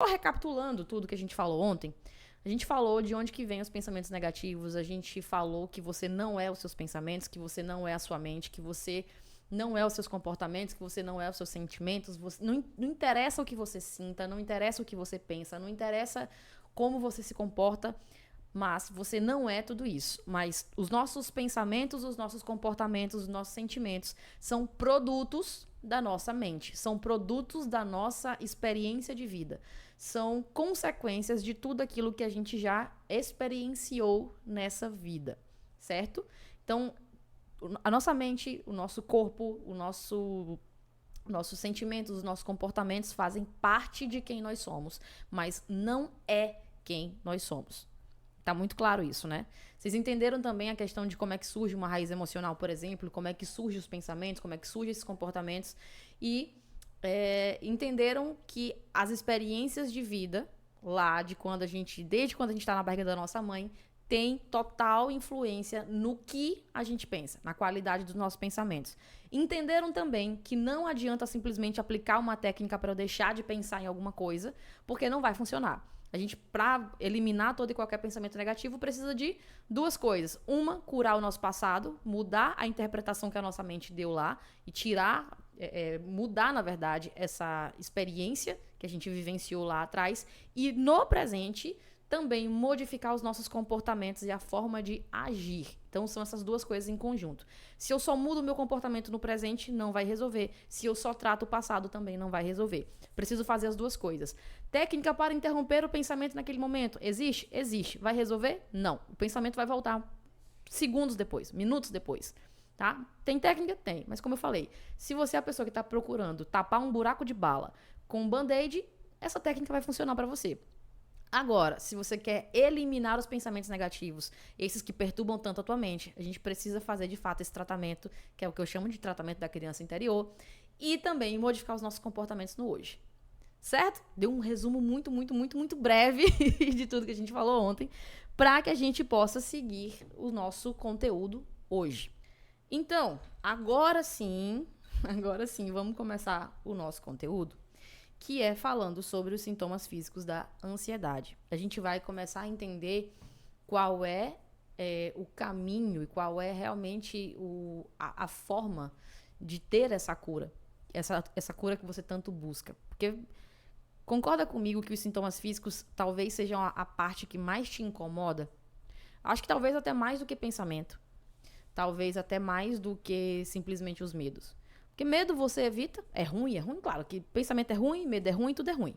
Só recapitulando tudo que a gente falou ontem, a gente falou de onde que vem os pensamentos negativos, a gente falou que você não é os seus pensamentos, que você não é a sua mente, que você não é os seus comportamentos, que você não é os seus sentimentos, não interessa o que você sinta, não interessa o que você pensa, não interessa como você se comporta, mas você não é tudo isso. Mas os nossos pensamentos, os nossos comportamentos, os nossos sentimentos são produtos da nossa mente, são produtos da nossa experiência de vida, são consequências de tudo aquilo que a gente já experienciou nessa vida, certo? Então, a nossa mente, o nosso corpo, nossos sentimentos, os nossos comportamentos fazem parte de quem nós somos, mas não é quem nós somos. Tá muito claro isso, né? Vocês entenderam também a questão de como é que surge uma raiz emocional, por exemplo, como é que surgem os pensamentos, como é que surgem esses comportamentos e entenderam que as experiências de vida lá de desde quando a gente está na barriga da nossa mãe, tem total influência no que a gente pensa, na qualidade dos nossos pensamentos. Entenderam também que não adianta simplesmente aplicar uma técnica para eu deixar de pensar em alguma coisa, porque não vai funcionar. A gente, para eliminar todo e qualquer pensamento negativo, precisa de duas coisas. Uma, curar o nosso passado, mudar a interpretação que a nossa mente deu lá e mudar, na verdade, essa experiência que a gente vivenciou lá atrás. E no presente, também modificar os nossos comportamentos e a forma de agir. Então, são essas duas coisas em conjunto. Se eu só mudo o meu comportamento no presente, não vai resolver. Se eu só trato o passado, também não vai resolver. Preciso fazer as duas coisas. Técnica para interromper o pensamento naquele momento. Existe? Existe. Vai resolver? Não. O pensamento vai voltar segundos depois, minutos depois. Tá? Tem técnica? Tem. Mas como eu falei, se você é a pessoa que está procurando tapar um buraco de bala com um band-aid, essa técnica vai funcionar para você. Agora, se você quer eliminar os pensamentos negativos, esses que perturbam tanto a tua mente, a gente precisa fazer de fato esse tratamento, que é o que eu chamo de tratamento da criança interior, e também modificar os nossos comportamentos no hoje. Certo? Deu um resumo muito, muito, muito, muito breve de tudo que a gente falou ontem, para que a gente possa seguir o nosso conteúdo hoje. Então, agora sim, vamos começar o nosso conteúdo, que é falando sobre os sintomas físicos da ansiedade. A gente vai começar a entender qual é o caminho e qual é realmente a forma de ter essa cura. Essa cura que você tanto busca. Porque concorda comigo que os sintomas físicos talvez sejam a parte que mais te incomoda? Acho que talvez até mais do que pensamento. Talvez até mais do que simplesmente os medos. Porque medo você evita, é ruim, claro. Que pensamento é ruim, medo é ruim, tudo é ruim.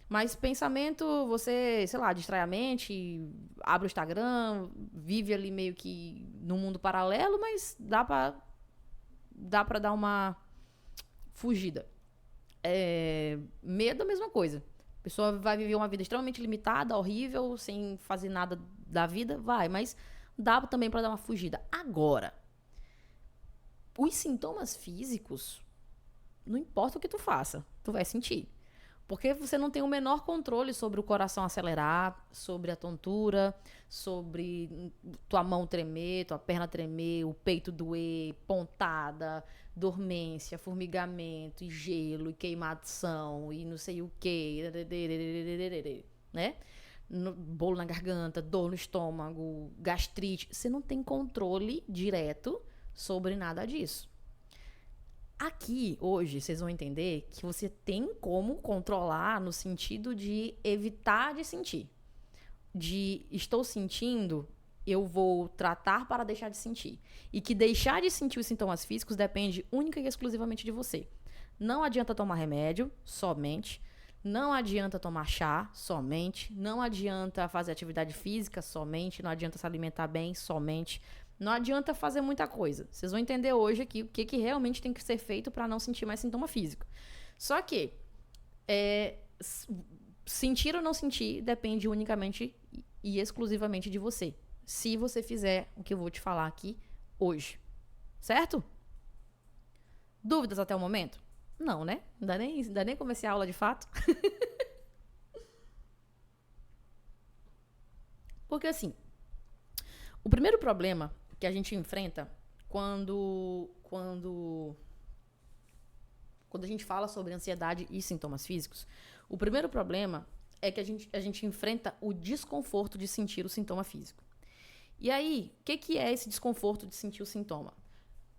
Mas pensamento, você, sei lá, distrai a mente, abre o Instagram, vive ali meio que num mundo paralelo, mas dá pra dar uma fugida. Medo é a mesma coisa. A pessoa vai viver uma vida extremamente limitada, horrível, sem fazer nada da vida, vai, mas dá também pra dar uma fugida. Agora, os sintomas físicos, não importa o que tu faça, tu vai sentir. Porque você não tem o menor controle sobre o coração acelerar, sobre a tontura, sobre tua mão tremer, tua perna tremer, o peito doer, pontada, dormência, formigamento, e gelo, e queimação, e não sei o quê, né? Bolo na garganta, dor no estômago, gastrite. Você não tem controle direto sobre nada disso. Aqui, hoje, vocês vão entender que você tem como controlar no sentido de evitar de sentir. De estou sentindo, eu vou tratar para deixar de sentir. E que deixar de sentir os sintomas físicos depende única e exclusivamente de você. Não adianta tomar remédio, somente. Não adianta tomar chá, somente. Não adianta fazer atividade física, somente. Não adianta se alimentar bem, somente. Não adianta fazer muita coisa. Vocês vão entender hoje aqui o que realmente tem que ser feito para não sentir mais sintoma físico. Só que sentir ou não sentir depende unicamente e exclusivamente de você. Se você fizer o que eu vou te falar aqui hoje. Certo? Dúvidas até o momento? Não, né? Ainda nem comecei a aula de fato. Porque assim, o primeiro problema que a gente enfrenta quando a gente fala sobre ansiedade e sintomas físicos, o primeiro problema é que a gente enfrenta o desconforto de sentir o sintoma físico. E aí, o que é esse desconforto de sentir o sintoma?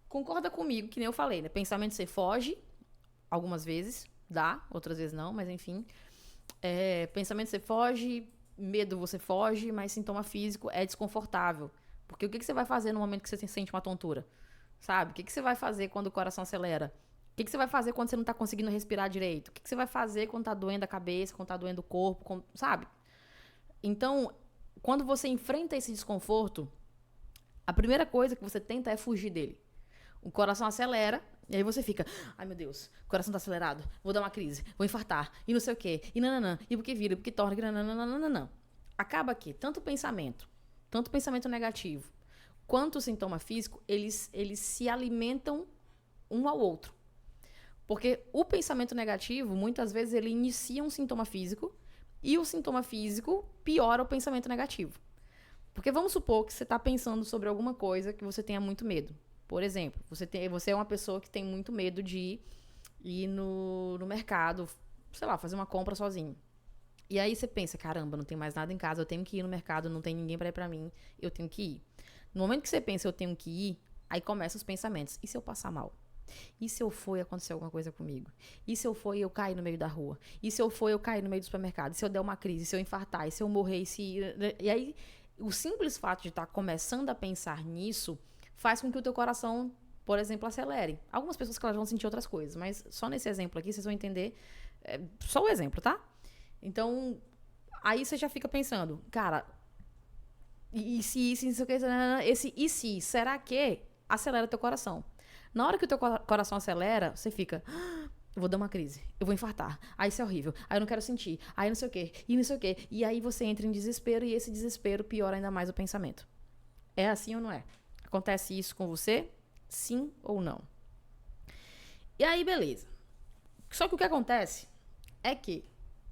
Concorda comigo, que nem eu falei, né? Pensamento você foge, algumas vezes, dá, outras vezes não, mas enfim. Pensamento você foge, medo você foge, mas sintoma físico é desconfortável. Porque o que você vai fazer no momento que você sente uma tontura? Sabe? O que você vai fazer quando o coração acelera? O que você vai fazer quando você não tá conseguindo respirar direito? O que você vai fazer quando tá doendo a cabeça, quando tá doendo o corpo, sabe? Então, quando você enfrenta esse desconforto, a primeira coisa que você tenta é fugir dele. O coração acelera, e aí você fica, ai meu Deus, o coração tá acelerado, vou dar uma crise, vou infartar, e não sei o quê, e nananã, e porque vira, e porque torna, e nananã. Acaba que tanto pensamento negativo, quanto o sintoma físico, eles se alimentam um ao outro. Porque o pensamento negativo, muitas vezes, ele inicia um sintoma físico e o sintoma físico piora o pensamento negativo. Porque vamos supor que você está pensando sobre alguma coisa que você tenha muito medo. Por exemplo, você é uma pessoa que tem muito medo de ir no mercado, sei lá, fazer uma compra sozinho. E aí você pensa, caramba, não tem mais nada em casa, eu tenho que ir no mercado, não tem ninguém para ir para mim, eu tenho que ir. No momento que você pensa, eu tenho que ir, aí começam os pensamentos. E se eu passar mal? E se eu for e acontecer alguma coisa comigo? E se eu for e eu cair no meio da rua? E se eu for e eu cair no meio do supermercado? E se eu der uma crise? E se eu infartar? E se eu morrer? E aí, o simples fato de estar começando a pensar nisso faz com que o teu coração, por exemplo, acelere. Algumas pessoas que elas vão sentir outras coisas, mas só nesse exemplo aqui vocês vão entender. Só o exemplo, tá? Então, aí você já fica pensando, cara, e se isso, esse e se, será que acelera teu coração? Na hora que o teu coração acelera, você fica, eu vou dar uma crise, eu vou infartar, aí isso é horrível, aí eu não quero sentir, aí não sei o quê, e não sei o quê. E aí você entra em desespero e esse desespero piora ainda mais o pensamento. É assim ou não é? Acontece isso com você? Sim ou não? E aí, beleza. Só que o que acontece é que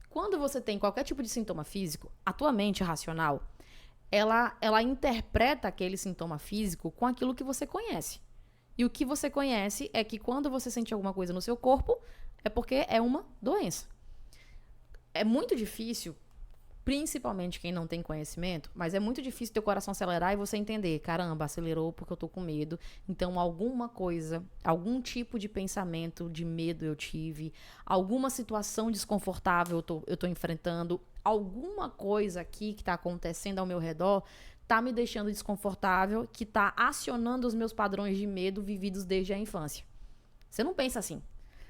quando você tem qualquer tipo de sintoma físico, a tua mente racional, ela interpreta aquele sintoma físico com aquilo que você conhece. E o que você conhece é que quando você sente alguma coisa no seu corpo, é porque é uma doença. É muito difícil, principalmente quem não tem conhecimento, mas é muito difícil teu coração acelerar e você entender, caramba, acelerou porque eu tô com medo. Então, alguma coisa, algum tipo de pensamento de medo eu tive, alguma situação desconfortável eu tô enfrentando, alguma coisa aqui que tá acontecendo ao meu redor tá me deixando desconfortável, que tá acionando os meus padrões de medo vividos desde a infância. Você não pensa assim.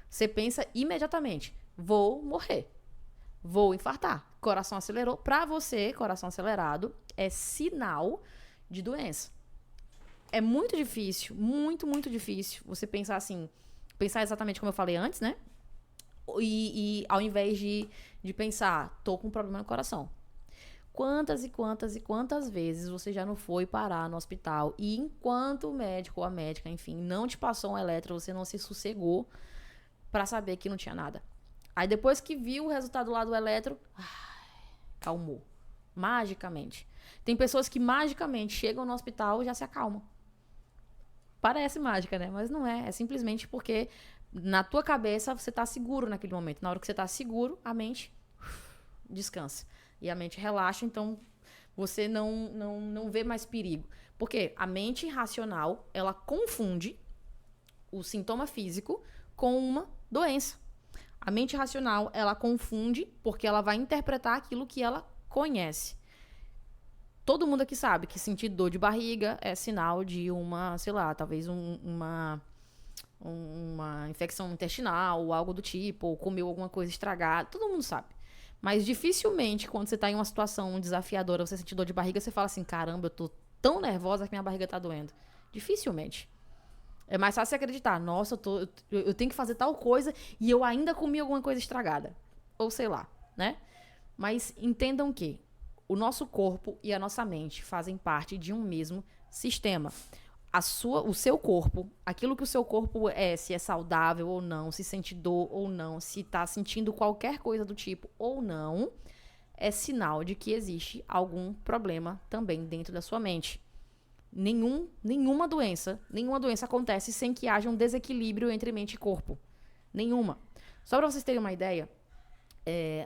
Você pensa imediatamente, vou morrer. Vou infartar. Coração acelerou. Pra você, coração acelerado é sinal de doença. É muito difícil, muito difícil você pensar assim, pensar exatamente como eu falei antes, né? E ao invés de pensar, tô com um problema no coração. Quantas vezes você já não foi parar no hospital e enquanto o médico ou a médica, enfim, não te passou um eletro, você não se sossegou pra saber que não tinha nada. Aí depois que viu o resultado lá do eletro, calmou. Magicamente. Tem pessoas que magicamente chegam no hospital e já se acalmam. Parece mágica, né? Mas não é. É simplesmente porque na tua cabeça você tá seguro naquele momento. Na hora que você tá seguro, a mente descansa. E a mente relaxa, então você não vê mais perigo. Porque a mente racional, ela confunde o sintoma físico com uma doença. A mente racional, ela confunde porque ela vai interpretar aquilo que ela conhece. Todo mundo aqui sabe que sentir dor de barriga é sinal de uma, sei lá, talvez uma infecção intestinal ou algo do tipo, ou comeu alguma coisa estragada. Todo mundo sabe. Mas dificilmente, quando você tá em uma situação desafiadora, você sente dor de barriga, você fala assim, caramba, eu tô tão nervosa que minha barriga tá doendo. Dificilmente. É mais fácil você acreditar, nossa, eu tenho que fazer tal coisa e eu ainda comi alguma coisa estragada. Ou sei lá, né? Mas entendam que o nosso corpo e a nossa mente fazem parte de um mesmo sistema. O seu corpo, aquilo que o seu corpo é, se é saudável ou não, se sente dor ou não, se tá sentindo qualquer coisa do tipo ou não, é sinal de que existe algum problema também dentro da sua mente. Nenhuma doença acontece sem que haja um desequilíbrio entre mente e corpo. Nenhuma. Só para vocês terem uma ideia,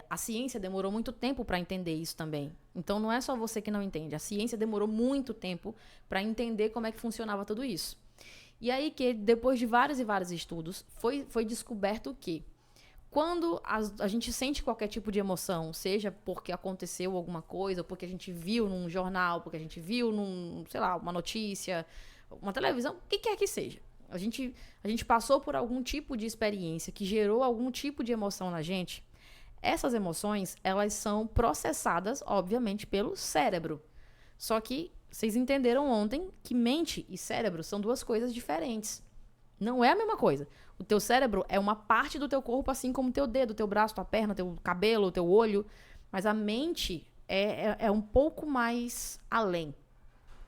A ciência demorou muito tempo para entender isso também. Então não é só você que não entende. A ciência demorou muito tempo para entender como é que funcionava tudo isso. E aí que, depois de vários e vários estudos, foi descoberto que quando a gente sente qualquer tipo de emoção, seja porque aconteceu alguma coisa, ou porque a gente viu num jornal, porque a gente viu sei lá, uma notícia, uma televisão, o que quer que seja. A gente passou por algum tipo de experiência que gerou algum tipo de emoção na gente. Essas emoções, elas são processadas, obviamente, pelo cérebro. Só que vocês entenderam ontem que mente e cérebro são duas coisas diferentes. Não é a mesma coisa. O teu cérebro é uma parte do teu corpo, assim como o teu dedo, teu braço, tua perna, teu cabelo, teu olho. Mas a mente é um pouco mais além.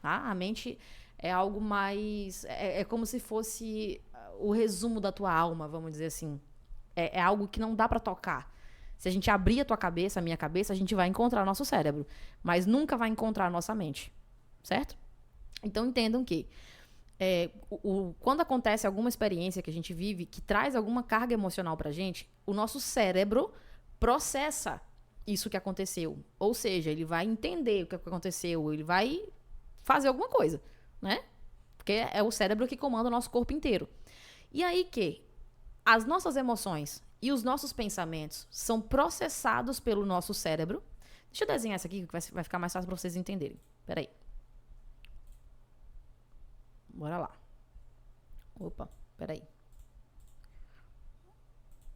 Tá? A mente é algo mais... É como se fosse o resumo da tua alma, vamos dizer assim. É algo que não dá pra tocar. Se a gente abrir a tua cabeça, a minha cabeça, a gente vai encontrar o nosso cérebro. Mas nunca vai encontrar a nossa mente. Certo? Então entendam que quando acontece alguma experiência que a gente vive, que traz alguma carga emocional pra gente, o nosso cérebro processa isso que aconteceu. Ou seja, ele vai entender o que aconteceu, ele vai fazer alguma coisa, né? Porque é o cérebro que comanda o nosso corpo inteiro. E aí que as nossas emoções e os nossos pensamentos são processados pelo nosso cérebro. Deixa eu desenhar isso aqui, que vai ficar mais fácil pra vocês entenderem. Peraí. Bora lá. Opa, peraí.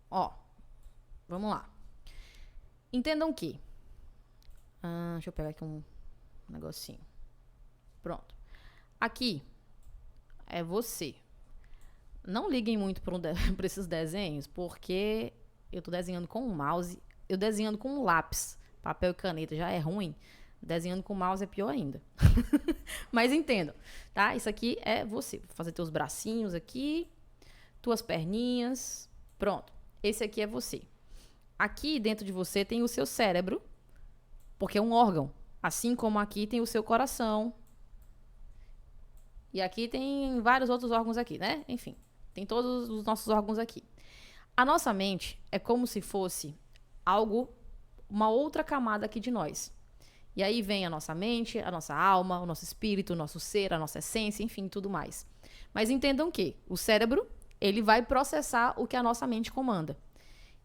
Ó, vamos lá. Entendam que... deixa eu pegar aqui um negocinho. Pronto. Aqui é você. Não liguem muito para esses desenhos, porque eu tô desenhando com um mouse. Eu desenhando com um lápis, papel e caneta já é ruim. Desenhando com mouse é pior ainda. Mas entendam, tá? Isso aqui é você. Vou fazer teus bracinhos aqui, tuas perninhas. Pronto. Esse aqui é você. Aqui dentro de você tem o seu cérebro, porque é um órgão. Assim como aqui tem o seu coração. E aqui tem vários outros órgãos aqui, né? Enfim, tem todos os nossos órgãos aqui. A nossa mente é como se fosse uma outra camada aqui de nós. E aí vem a nossa mente, a nossa alma, o nosso espírito, o nosso ser, a nossa essência, enfim, tudo mais. Mas entendam que o cérebro, ele vai processar o que a nossa mente comanda.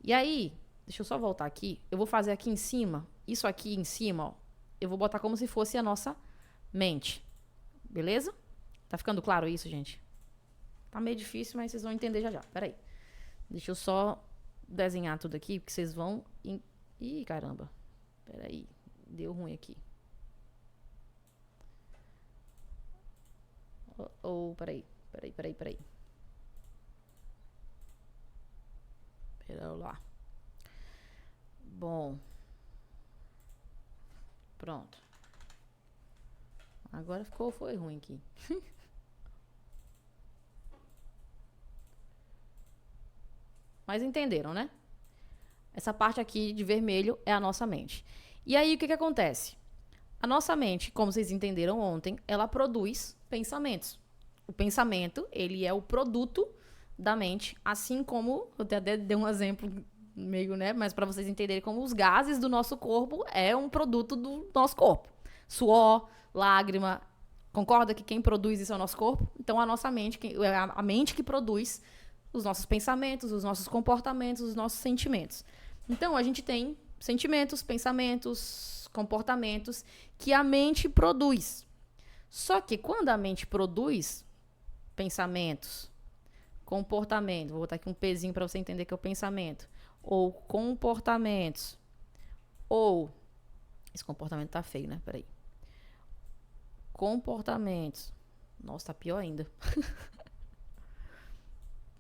E aí, deixa eu só voltar aqui, eu vou fazer aqui em cima, isso aqui em cima, ó, eu vou botar como se fosse a nossa mente. Beleza? Tá ficando claro isso, gente? Tá meio difícil, mas vocês vão entender já já. Peraí. Deixa eu só desenhar tudo aqui, porque vocês vão... Ih, caramba. Peraí. Deu ruim aqui. Peraí. Pera lá. Bom. Pronto. Agora foi ruim aqui. Mas entenderam, né? Essa parte aqui de vermelho é a nossa mente. E aí, o que acontece? A nossa mente, como vocês entenderam ontem, ela produz pensamentos. O pensamento, ele é o produto da mente, assim como, eu até dei um exemplo meio, né, mas para vocês entenderem como os gases do nosso corpo é um produto do nosso corpo. Suor, lágrima, concorda que quem produz isso é o nosso corpo? Então, a nossa mente, a mente que produz os nossos pensamentos, os nossos comportamentos, os nossos sentimentos. Então, a gente tem sentimentos, pensamentos, comportamentos que a mente produz. Só que quando a mente produz pensamentos, comportamento, vou botar aqui um pezinho para você entender que é o pensamento, ou comportamentos, ou... Esse comportamento tá feio, né? Peraí. Comportamentos. Nossa, tá pior ainda.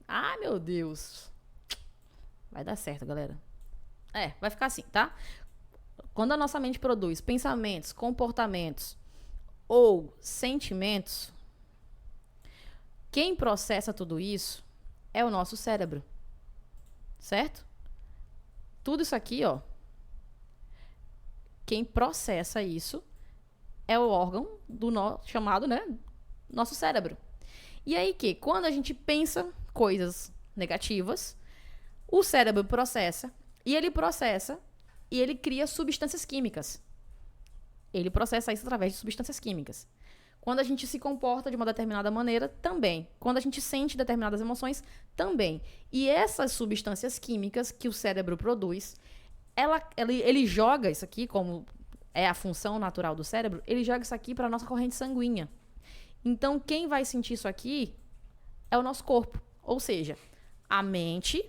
Ai, meu Deus. Vai dar certo, galera. Vai ficar assim, tá? Quando a nossa mente produz pensamentos, comportamentos ou sentimentos, quem processa tudo isso é o nosso cérebro. Certo? Tudo isso aqui, ó. Quem processa isso é o órgão chamado, né, nosso cérebro. E aí que, quando a gente pensa coisas negativas, o cérebro processa, E ele processa e ele cria substâncias químicas. Ele processa isso através de substâncias químicas. Quando a gente se comporta de uma determinada maneira, também. Quando a gente sente determinadas emoções, também. E essas substâncias químicas que o cérebro produz, ele joga isso aqui, como é a função natural do cérebro, ele joga isso aqui para a nossa corrente sanguínea. Então, quem vai sentir isso aqui é o nosso corpo. Ou seja, a mente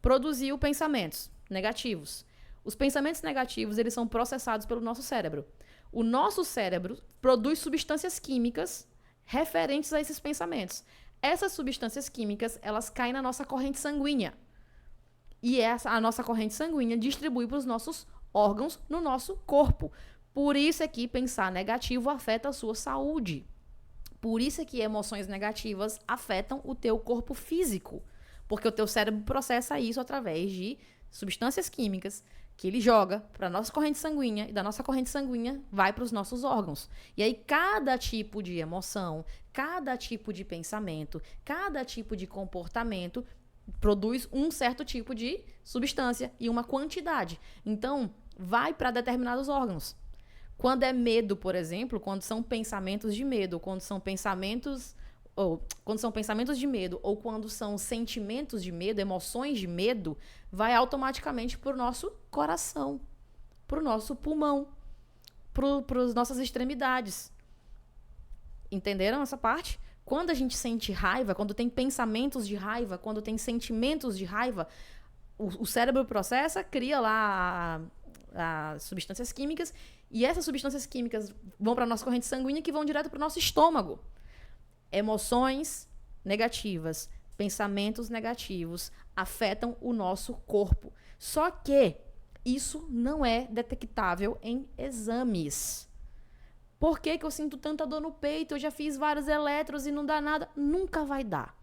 produziu pensamentos negativos. Os pensamentos negativos, eles são processados pelo nosso cérebro. O nosso cérebro produz substâncias químicas referentes a esses pensamentos. Essas substâncias químicas, elas caem na nossa corrente sanguínea. E a nossa corrente sanguínea distribui para os nossos órgãos no nosso corpo. Por isso é que pensar negativo afeta a sua saúde. Por isso é que emoções negativas afetam o teu corpo físico. Porque o teu cérebro processa isso através de substâncias químicas que ele joga para a nossa corrente sanguínea e da nossa corrente sanguínea vai para os nossos órgãos. E aí cada tipo de emoção, cada tipo de pensamento, cada tipo de comportamento produz um certo tipo de substância e uma quantidade. Então, vai para determinados órgãos. Quando é medo, por exemplo, quando são pensamentos de medo, quando são pensamentos de medo ou quando são sentimentos de medo, emoções de medo, vai automaticamente para o nosso coração, para o nosso pulmão, para as nossas extremidades. Entenderam essa parte? Quando a gente sente raiva, quando tem pensamentos de raiva, quando tem sentimentos de raiva, o cérebro processa, cria lá as substâncias químicas e essas substâncias químicas vão para a nossa corrente sanguínea que vão direto para o nosso estômago. Emoções negativas, pensamentos negativos afetam o nosso corpo. Só que isso não é detectável em exames. Por que eu sinto tanta dor no peito? Eu já fiz vários eletros e não dá nada. Nunca vai dar.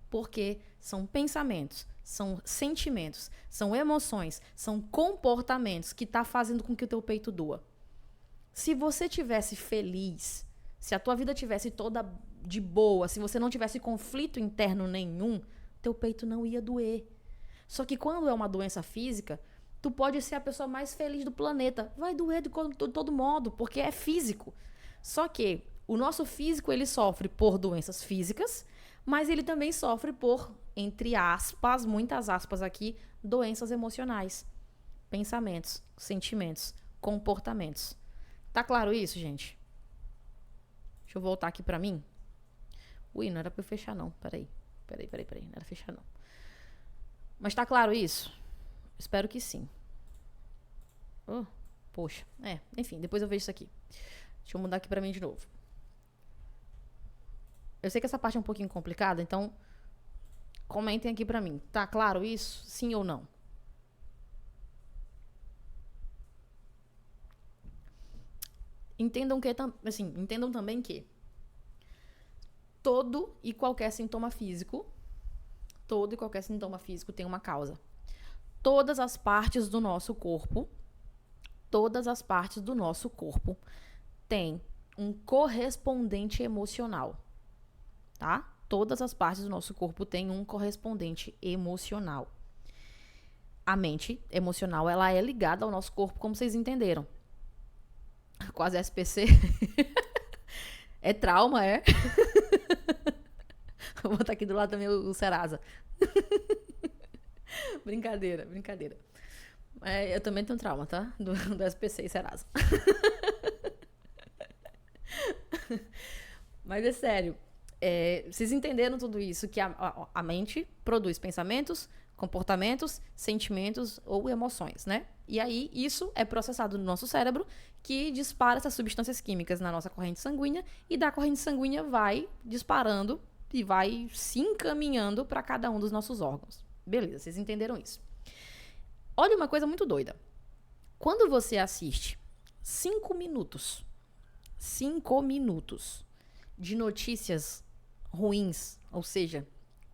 Porque são pensamentos, são sentimentos, são emoções, são comportamentos que tá fazendo com que o teu peito doa. Se você tivesse feliz, se a tua vida tivesse toda de boa, se você não tivesse conflito interno nenhum, teu peito não ia doer. Só que quando é uma doença física, tu pode ser a pessoa mais feliz do planeta. Vai doer de todo modo, porque é físico. Só que o nosso físico, ele sofre por doenças físicas, mas ele também sofre por, entre aspas, muitas aspas aqui, doenças emocionais. Pensamentos, sentimentos, comportamentos. Tá claro isso, gente? Deixa eu voltar aqui pra mim. Ui, não era pra eu fechar não. Peraí. Não era fechar não. Mas tá claro isso? Espero que sim. Poxa. Enfim, depois eu vejo isso aqui. Deixa eu mudar aqui pra mim de novo. Eu sei que essa parte é um pouquinho complicada, então comentem aqui pra mim. Tá claro isso? Sim ou não? Entendam também que todo e qualquer sintoma físico tem uma causa. Todas as partes do nosso corpo têm um correspondente emocional, tá? Todas as partes do nosso corpo têm um correspondente emocional. A mente emocional, ela é ligada ao nosso corpo, como vocês entenderam. Quase SPC. É trauma, é? Vou botar aqui do lado também o Serasa. Brincadeira. Eu também tenho trauma, tá? Do SPC e Serasa. Mas é sério. Vocês entenderam tudo isso? Que a mente produz pensamentos, comportamentos, sentimentos ou emoções, né? E aí, isso é processado no nosso cérebro, que dispara essas substâncias químicas na nossa corrente sanguínea, e da corrente sanguínea vai disparando e vai se encaminhando para cada um dos nossos órgãos. Beleza, vocês entenderam isso. Olha uma coisa muito doida. Quando você assiste 5 minutos de notícias ruins, ou seja,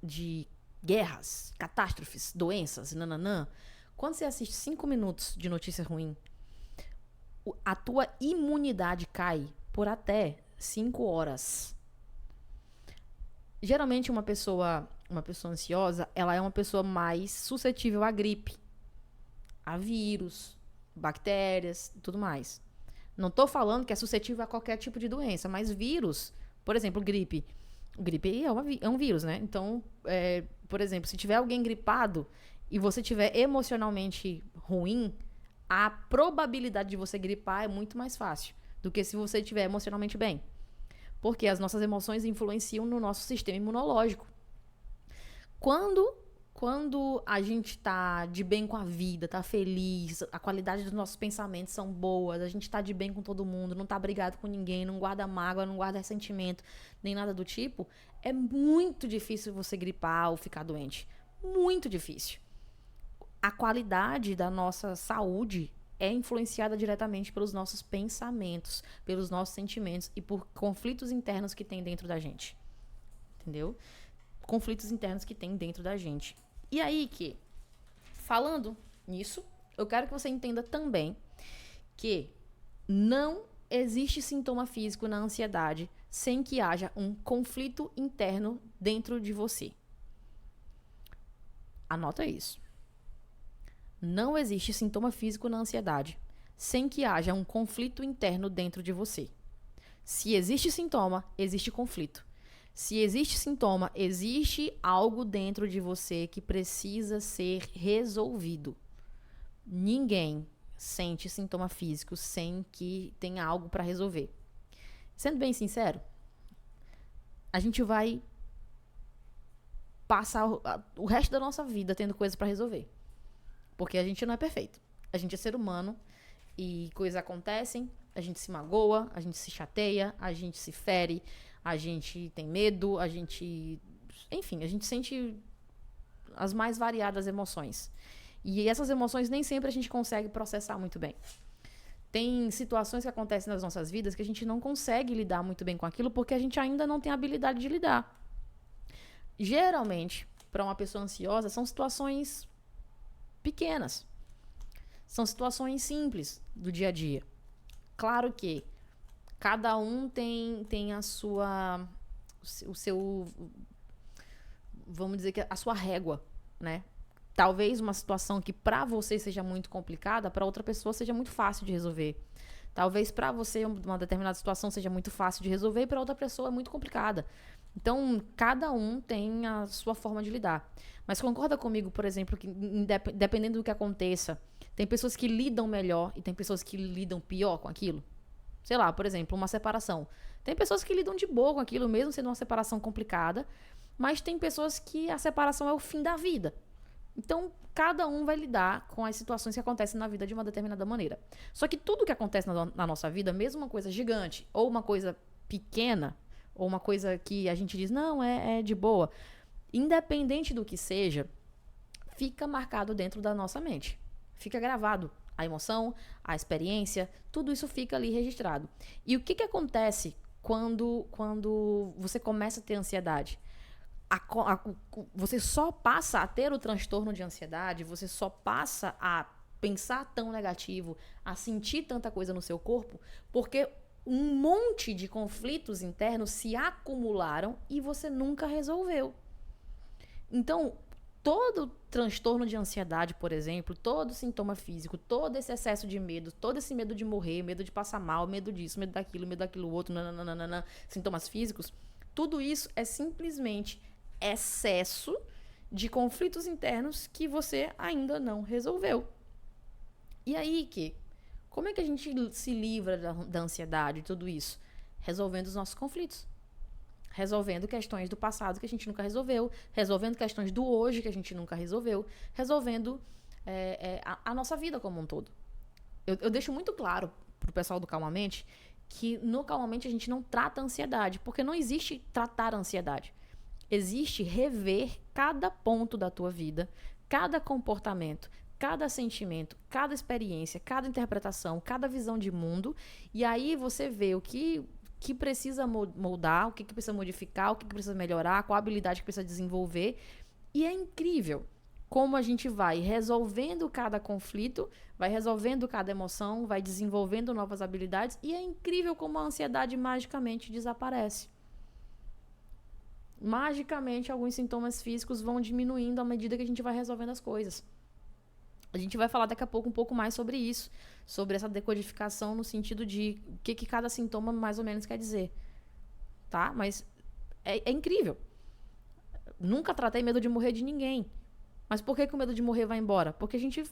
de guerras, catástrofes, doenças, nananã, quando você assiste 5 minutos de notícia ruim, a tua imunidade cai por até 5 horas. Geralmente uma pessoa ansiosa, ela é uma pessoa mais suscetível à gripe. a vírus, bactérias e tudo mais. Não estou falando que é suscetível a qualquer tipo de doença, mas vírus, por exemplo, gripe. Gripe é um vírus, né? Então, por exemplo, se tiver alguém gripado e você tiver emocionalmente ruim, a probabilidade de você gripar é muito mais fácil do que se você estiver emocionalmente bem. Porque as nossas emoções influenciam no nosso sistema imunológico. Quando a gente tá de bem com a vida, tá feliz, a qualidade dos nossos pensamentos são boas, a gente tá de bem com todo mundo, não tá brigado com ninguém, não guarda mágoa, não guarda ressentimento, nem nada do tipo, é muito difícil você gripar ou ficar doente. Muito difícil. A qualidade da nossa saúde é influenciada diretamente pelos nossos pensamentos, pelos nossos sentimentos e por conflitos internos que tem dentro da gente. Entendeu? Conflitos internos que tem dentro da gente. E aí que, falando nisso, eu quero que você entenda também que não existe sintoma físico na ansiedade sem que haja um conflito interno dentro de você. Anota isso. Não existe sintoma físico na ansiedade sem que haja um conflito interno dentro de você. Se existe sintoma, existe conflito. Se existe sintoma, existe algo dentro de você que precisa ser resolvido. Ninguém sente sintoma físico sem que tenha algo para resolver. Sendo bem sincero, a gente vai passar o resto da nossa vida tendo coisas para resolver. Porque a gente não é perfeito. A gente é ser humano e coisas acontecem, a gente se magoa, a gente se chateia, a gente se fere, a gente tem medo, enfim, a gente sente as mais variadas emoções. E essas emoções nem sempre a gente consegue processar muito bem. Tem situações que acontecem nas nossas vidas que a gente não consegue lidar muito bem com aquilo porque a gente ainda não tem a habilidade de lidar. Geralmente, para uma pessoa ansiosa, são situações pequenas. São situações simples do dia a dia. Claro que cada um tem o seu, vamos dizer que a sua régua, né? Talvez uma situação que para você seja muito complicada, para outra pessoa seja muito fácil de resolver. Talvez para você uma determinada situação seja muito fácil de resolver e para outra pessoa é muito complicada. Então, cada um tem a sua forma de lidar. Mas concorda comigo, por exemplo, que dependendo do que aconteça, tem pessoas que lidam melhor e tem pessoas que lidam pior com aquilo? Sei lá, por exemplo, uma separação. Tem pessoas que lidam de boa com aquilo, mesmo sendo uma separação complicada, mas tem pessoas que a separação é o fim da vida. Então, cada um vai lidar com as situações que acontecem na vida de uma determinada maneira. Só que tudo que acontece na nossa vida, mesmo uma coisa gigante ou uma coisa pequena, ou uma coisa que a gente diz, não, é de boa, independente do que seja, fica marcado dentro da nossa mente. Fica gravado. A emoção, a experiência, tudo isso fica ali registrado. E o que acontece quando você começa a ter ansiedade? Você só passa a ter o transtorno de ansiedade, você só passa a pensar tão negativo, a sentir tanta coisa no seu corpo, porque um monte de conflitos internos se acumularam e você nunca resolveu. Então, todo transtorno de ansiedade, por exemplo, todo sintoma físico, todo esse excesso de medo, todo esse medo de morrer, medo de passar mal, medo disso, medo daquilo outro, nananana, sintomas físicos, tudo isso é simplesmente excesso de conflitos internos que você ainda não resolveu. E aí, como é que a gente se livra da ansiedade e tudo isso? Resolvendo os nossos conflitos. Resolvendo questões do passado que a gente nunca resolveu, resolvendo questões do hoje que a gente nunca resolveu, resolvendo a nossa vida como um todo. Eu deixo muito claro pro pessoal do Calmamente que no Calmamente a gente não trata a ansiedade, porque não existe tratar a ansiedade. Existe rever cada ponto da tua vida, cada comportamento, cada sentimento, cada experiência, cada interpretação, cada visão de mundo, e aí você vê o que precisa moldar, o que precisa modificar, o que precisa melhorar, qual a habilidade que precisa desenvolver. E é incrível como a gente vai resolvendo cada conflito, vai resolvendo cada emoção, vai desenvolvendo novas habilidades, e é incrível como a ansiedade magicamente desaparece. Magicamente, alguns sintomas físicos vão diminuindo à medida que a gente vai resolvendo as coisas. A gente vai falar daqui a pouco um pouco mais sobre isso, sobre essa decodificação no sentido de o que cada sintoma mais ou menos quer dizer, tá? Mas é incrível. Nunca tratei medo de morrer de ninguém. Mas por que o medo de morrer vai embora? Porque a gente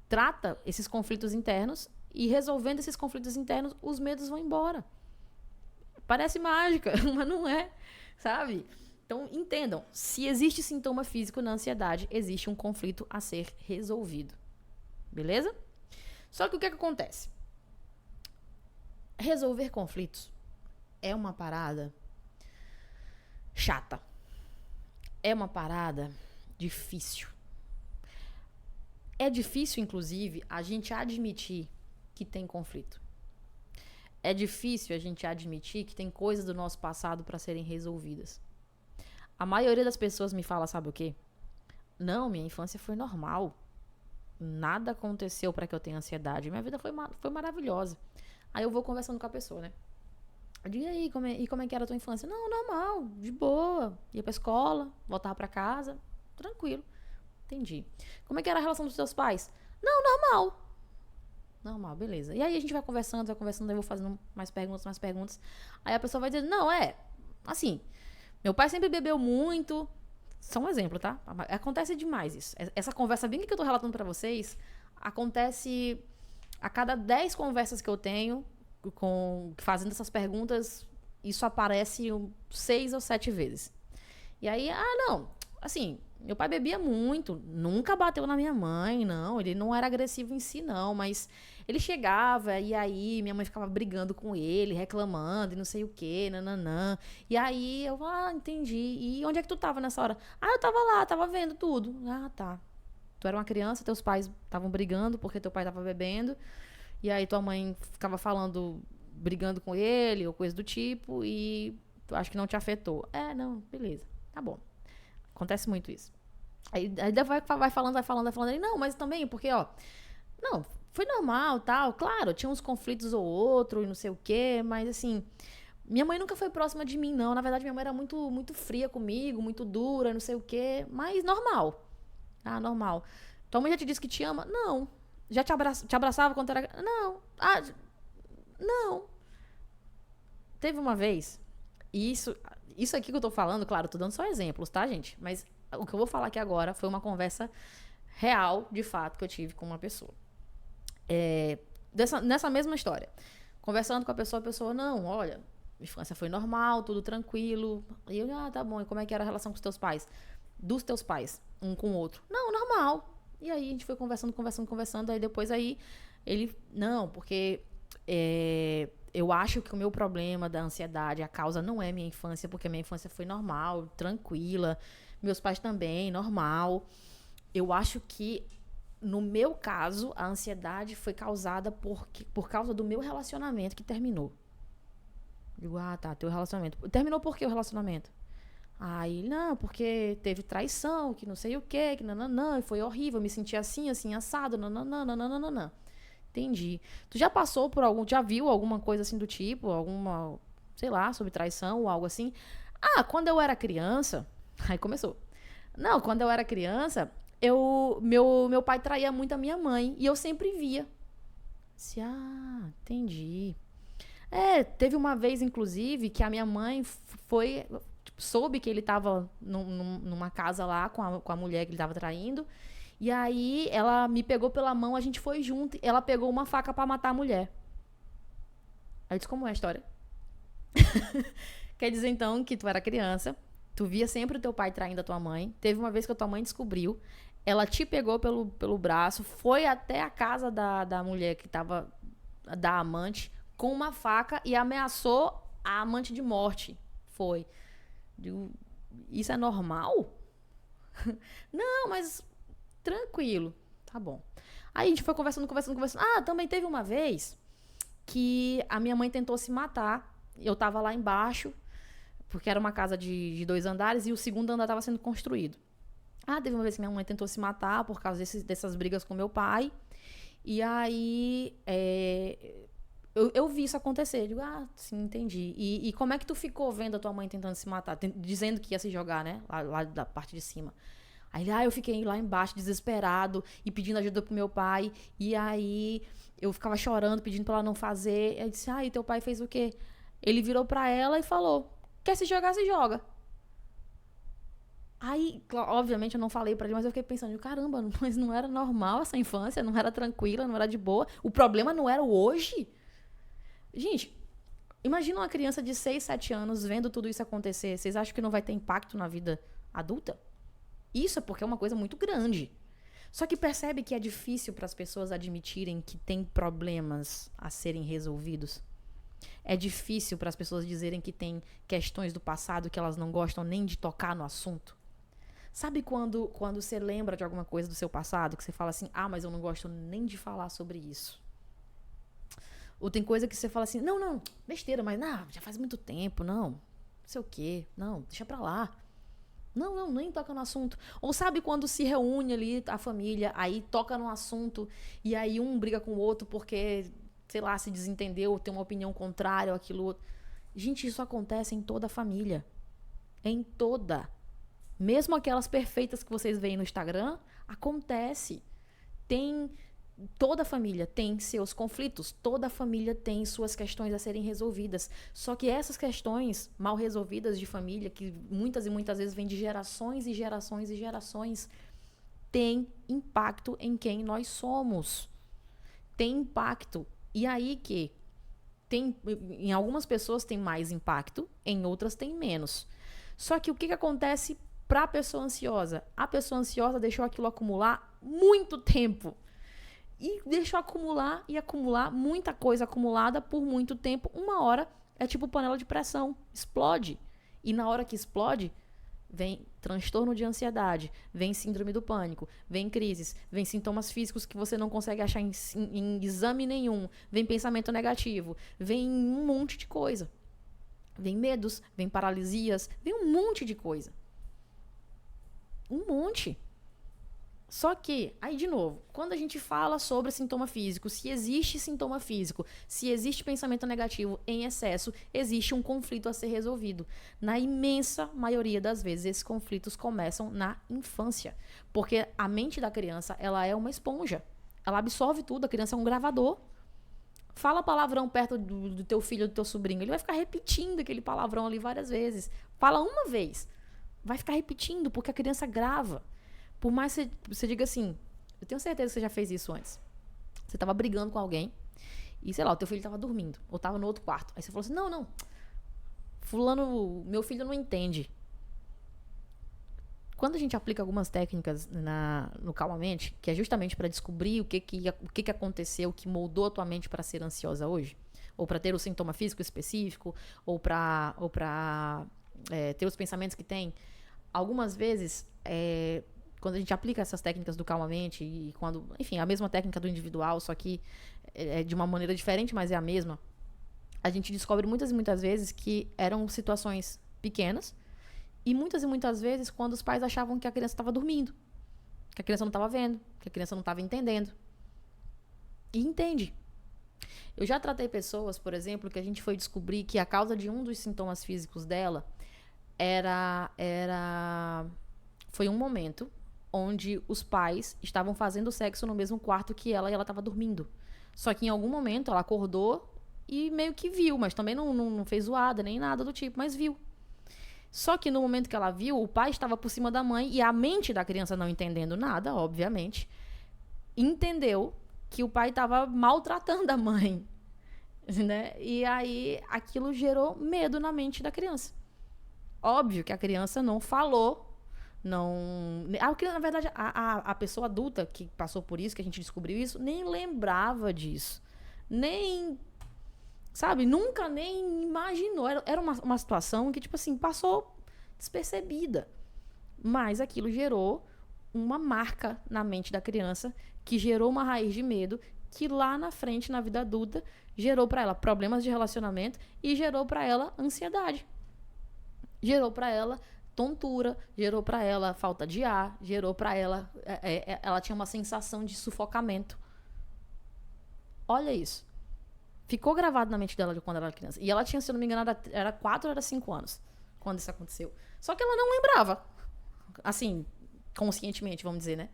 trata esses conflitos internos e resolvendo esses conflitos internos, os medos vão embora. Parece mágica, mas não é, sabe? Então, entendam, se existe sintoma físico na ansiedade, existe um conflito a ser resolvido. Beleza? Só que o que acontece? Resolver conflitos é uma parada chata. É uma parada difícil. É difícil, inclusive, a gente admitir que tem conflito. É difícil a gente admitir que tem coisas do nosso passado para serem resolvidas. A maioria das pessoas me fala, sabe o quê? Não, minha infância foi normal. Nada aconteceu para que eu tenha ansiedade. Minha vida foi maravilhosa. Aí eu vou conversando com a pessoa, né? Eu digo, e aí, como é que era a tua infância? Não, normal, de boa. Ia pra escola, voltava pra casa, tranquilo. Entendi. Como é que era a relação dos teus pais? Não, normal. Normal, beleza. E aí a gente vai conversando, aí eu vou fazendo mais perguntas. Aí a pessoa vai dizer, não, assim, meu pai sempre bebeu muito. Só um exemplo, tá? Acontece demais isso. Essa conversa bem que eu tô relatando pra vocês, acontece a cada 10 conversas que eu tenho, fazendo essas perguntas, isso aparece 6 ou 7 vezes. E aí, não, assim, meu pai bebia muito, nunca bateu na minha mãe, não, ele não era agressivo em si, não, mas ele chegava e aí minha mãe ficava brigando com ele, reclamando e não sei o que, nananã. E aí eu, entendi. E onde é que tu tava nessa hora? Eu tava lá, tava vendo tudo. Tá. Tu era uma criança, teus pais estavam brigando porque teu pai tava bebendo. E aí tua mãe ficava brigando com ele ou coisa do tipo, e tu acha que não te afetou. Não, beleza, tá bom. Acontece muito isso. Aí vai falando. Ele, não, mas também, porque, não, foi normal, tal. Claro, tinha uns conflitos ou outro e não sei o quê, mas assim, minha mãe nunca foi próxima de mim, não. Na verdade, minha mãe era muito, muito fria comigo, muito dura, não sei o quê, mas normal. Normal. Tua mãe já te disse que te ama? Não. Já te abraçava quando era... Não. Não. Teve uma vez, e isso aqui que eu tô falando, claro, tô dando só exemplos, tá, gente? Mas o que eu vou falar aqui agora foi uma conversa real, de fato, que eu tive com uma pessoa. Nessa mesma história. Conversando com a pessoa, não, olha, minha infância foi normal, tudo tranquilo. E eu, tá bom, e como é que era a relação com os teus pais? Dos teus pais, um com o outro. Não, normal. E aí a gente foi conversando, aí depois ele, não, porque eu acho que o meu problema da ansiedade, a causa não é minha infância, porque minha infância foi normal, tranquila, meus pais também, normal. Eu acho que, no meu caso, a ansiedade foi causada por causa do meu relacionamento que terminou. Digo, tá, teu relacionamento. Terminou por que o relacionamento? Aí, não, porque teve traição, que não sei o quê, que nananã, e foi horrível, eu me senti assim, assado, nananã. Entendi. Tu já passou já viu alguma coisa assim do tipo, alguma, sei lá, sobre traição ou algo assim? Quando eu era criança, aí começou. Não, quando eu era criança, meu pai traía muito a minha mãe, e eu sempre via. Entendi. Teve uma vez, inclusive, que a minha mãe soube que ele estava numa casa lá com a mulher que ele estava traindo. E aí ela me pegou pela mão, a gente foi junto. Ela pegou uma faca para matar a mulher. Aí eu disse, como é a história? Quer dizer, então, que tu era criança, tu via sempre o teu pai traindo a tua mãe. Teve uma vez que a tua mãe descobriu. Ela te pegou pelo braço, foi até a casa da mulher que estava, da amante, com uma faca e ameaçou a amante de morte. Foi. Digo, isso é normal? Não, mas tranquilo. Tá bom. Aí a gente foi conversando. Também teve uma vez que a minha mãe tentou se matar. Eu tava lá embaixo, porque era uma casa de 2 andares e o segundo andar tava sendo construído. Teve uma vez que minha mãe tentou se matar por causa dessas brigas com meu pai. E aí... Eu vi isso acontecer. Digo, sim, entendi. E como é que tu ficou vendo a tua mãe tentando se matar? Dizendo que ia se jogar, né? Lá da parte de cima. Aí eu fiquei lá embaixo, desesperado, e pedindo ajuda pro meu pai. E aí eu ficava chorando, pedindo pra ela não fazer. Eu disse, e teu pai fez o quê? Ele virou pra ela e falou, quer se jogar, se joga. Aí, obviamente, eu não falei pra ele, mas eu fiquei pensando, caramba, mas não era normal essa infância? Não era tranquila, não era de boa? O problema não era o hoje? Gente, imagina uma criança de 6, 7 anos vendo tudo isso acontecer. Vocês acham que não vai ter impacto na vida adulta? Isso é porque é uma coisa muito grande. Só que percebe que é difícil para as pessoas admitirem que tem problemas a serem resolvidos. É difícil para as pessoas dizerem que tem questões do passado que elas não gostam nem de tocar no assunto. Sabe quando você lembra de alguma coisa do seu passado, que você fala assim, mas eu não gosto nem de falar sobre isso. Ou tem coisa que você fala assim, não, besteira, mas já faz muito tempo, não sei o quê, não, deixa pra lá. Não, nem toca no assunto. Ou sabe quando se reúne ali a família, aí toca no assunto, e aí um briga com o outro porque, sei lá, se desentendeu, tem uma opinião contrária ou aquilo outro. Gente, isso acontece em toda a família. Em toda. Mesmo aquelas perfeitas que vocês veem no Instagram, acontece. Toda família tem seus conflitos, toda família tem suas questões a serem resolvidas. Só que essas questões mal resolvidas de família, que muitas e muitas vezes vêm de gerações e gerações e gerações, tem impacto em quem nós somos. Tem impacto. E aí que em algumas pessoas tem mais impacto, em outras tem menos. Só que o que acontece para a pessoa ansiosa? A pessoa ansiosa deixou aquilo acumular muito tempo. E deixou acumular e acumular, muita coisa acumulada por muito tempo. Uma hora é tipo panela de pressão, explode. E na hora que explode, vem transtorno de ansiedade, vem síndrome do pânico, vem crises, vem sintomas físicos que você não consegue achar em exame nenhum, vem pensamento negativo, vem um monte de coisa. Vem medos, vem paralisias, vem um monte de coisa. Um monte. Só que, aí de novo, quando a gente fala sobre sintoma físico, se existe sintoma físico, se existe pensamento negativo em excesso, existe um conflito a ser resolvido. Na imensa maioria das vezes, esses conflitos começam na infância. Porque a mente da criança, ela é uma esponja. Ela absorve tudo, a criança é um gravador. Fala palavrão perto do teu filho, do teu sobrinho, ele vai ficar repetindo aquele palavrão ali várias vezes. Fala uma vez, vai ficar repetindo, porque a criança grava. Por mais que você diga assim, eu tenho certeza que você já fez isso antes. Você tava brigando com alguém e, sei lá, o teu filho tava dormindo ou tava no outro quarto. Aí você falou assim, não, fulano, meu filho não entende. Quando a gente aplica algumas técnicas no Calmamente, que é justamente para descobrir o que aconteceu, o que moldou a tua mente para ser ansiosa hoje, ou para ter o sintoma físico específico, ou para ter os pensamentos que tem, algumas vezes... quando a gente aplica essas técnicas do Calmamente e quando, enfim, a mesma técnica do individual, só que é de uma maneira diferente, mas é a mesma, a gente descobre muitas e muitas vezes que eram situações pequenas e muitas vezes quando os pais achavam que a criança estava dormindo, que a criança não estava vendo, que a criança não estava entendendo. E entende. Eu já tratei pessoas, por exemplo, que a gente foi descobrir que a causa de um dos sintomas físicos dela foi um momento onde os pais estavam fazendo sexo no mesmo quarto que ela e ela estava dormindo. Só que em algum momento ela acordou e meio que viu, mas também não fez zoada nem nada do tipo, mas viu. Só que no momento que ela viu, o pai estava por cima da mãe e a mente da criança, não entendendo nada, obviamente, entendeu que o pai estava maltratando a mãe, né? E aí aquilo gerou medo na mente da criança. Óbvio que a criança não falou. Na verdade, a pessoa adulta que passou por isso, que a gente descobriu isso, nem lembrava disso. Nem, sabe, nunca nem imaginou. Era uma situação que, tipo assim, passou despercebida. Mas aquilo gerou uma marca na mente da criança, que gerou uma raiz de medo, que lá na frente, na vida adulta, gerou pra ela problemas de relacionamento e gerou pra ela ansiedade. Gerou pra ela tontura, gerou pra ela falta de ar, gerou pra ela... ela tinha uma sensação de sufocamento. Olha isso. Ficou gravado na mente dela de quando ela era criança. E ela tinha, se eu não me engano, era 4 ou era 5 anos quando isso aconteceu. Só que ela não lembrava. Assim, conscientemente, vamos dizer, né?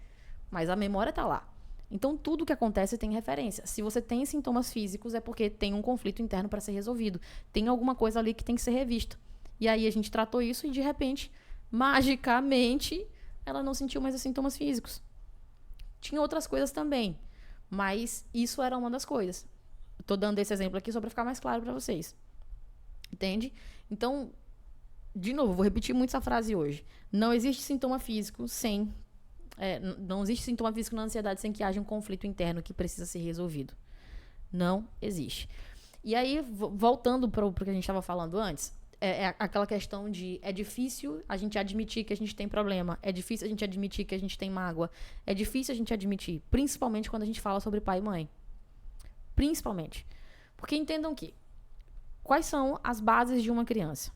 Mas a memória tá lá. Então, tudo que acontece tem referência. Se você tem sintomas físicos, é porque tem um conflito interno para ser resolvido. Tem alguma coisa ali que tem que ser revista. E aí a gente tratou isso e, de repente, magicamente, ela não sentiu mais os sintomas físicos. Tinha outras coisas também, mas isso era uma das coisas. Tô dando esse exemplo aqui só para ficar mais claro para vocês. Entende? Então, de novo, vou repetir muito essa frase hoje. Não existe sintoma físico sem... não existe sintoma físico na ansiedade sem que haja um conflito interno que precisa ser resolvido. Não existe. E aí, voltando para o que a gente estava falando antes, é aquela questão de é difícil a gente admitir que a gente tem problema, é difícil a gente admitir que a gente tem mágoa, é difícil a gente admitir, principalmente quando a gente fala sobre pai e mãe. Principalmente. Porque entendam que quais são as bases de uma criança?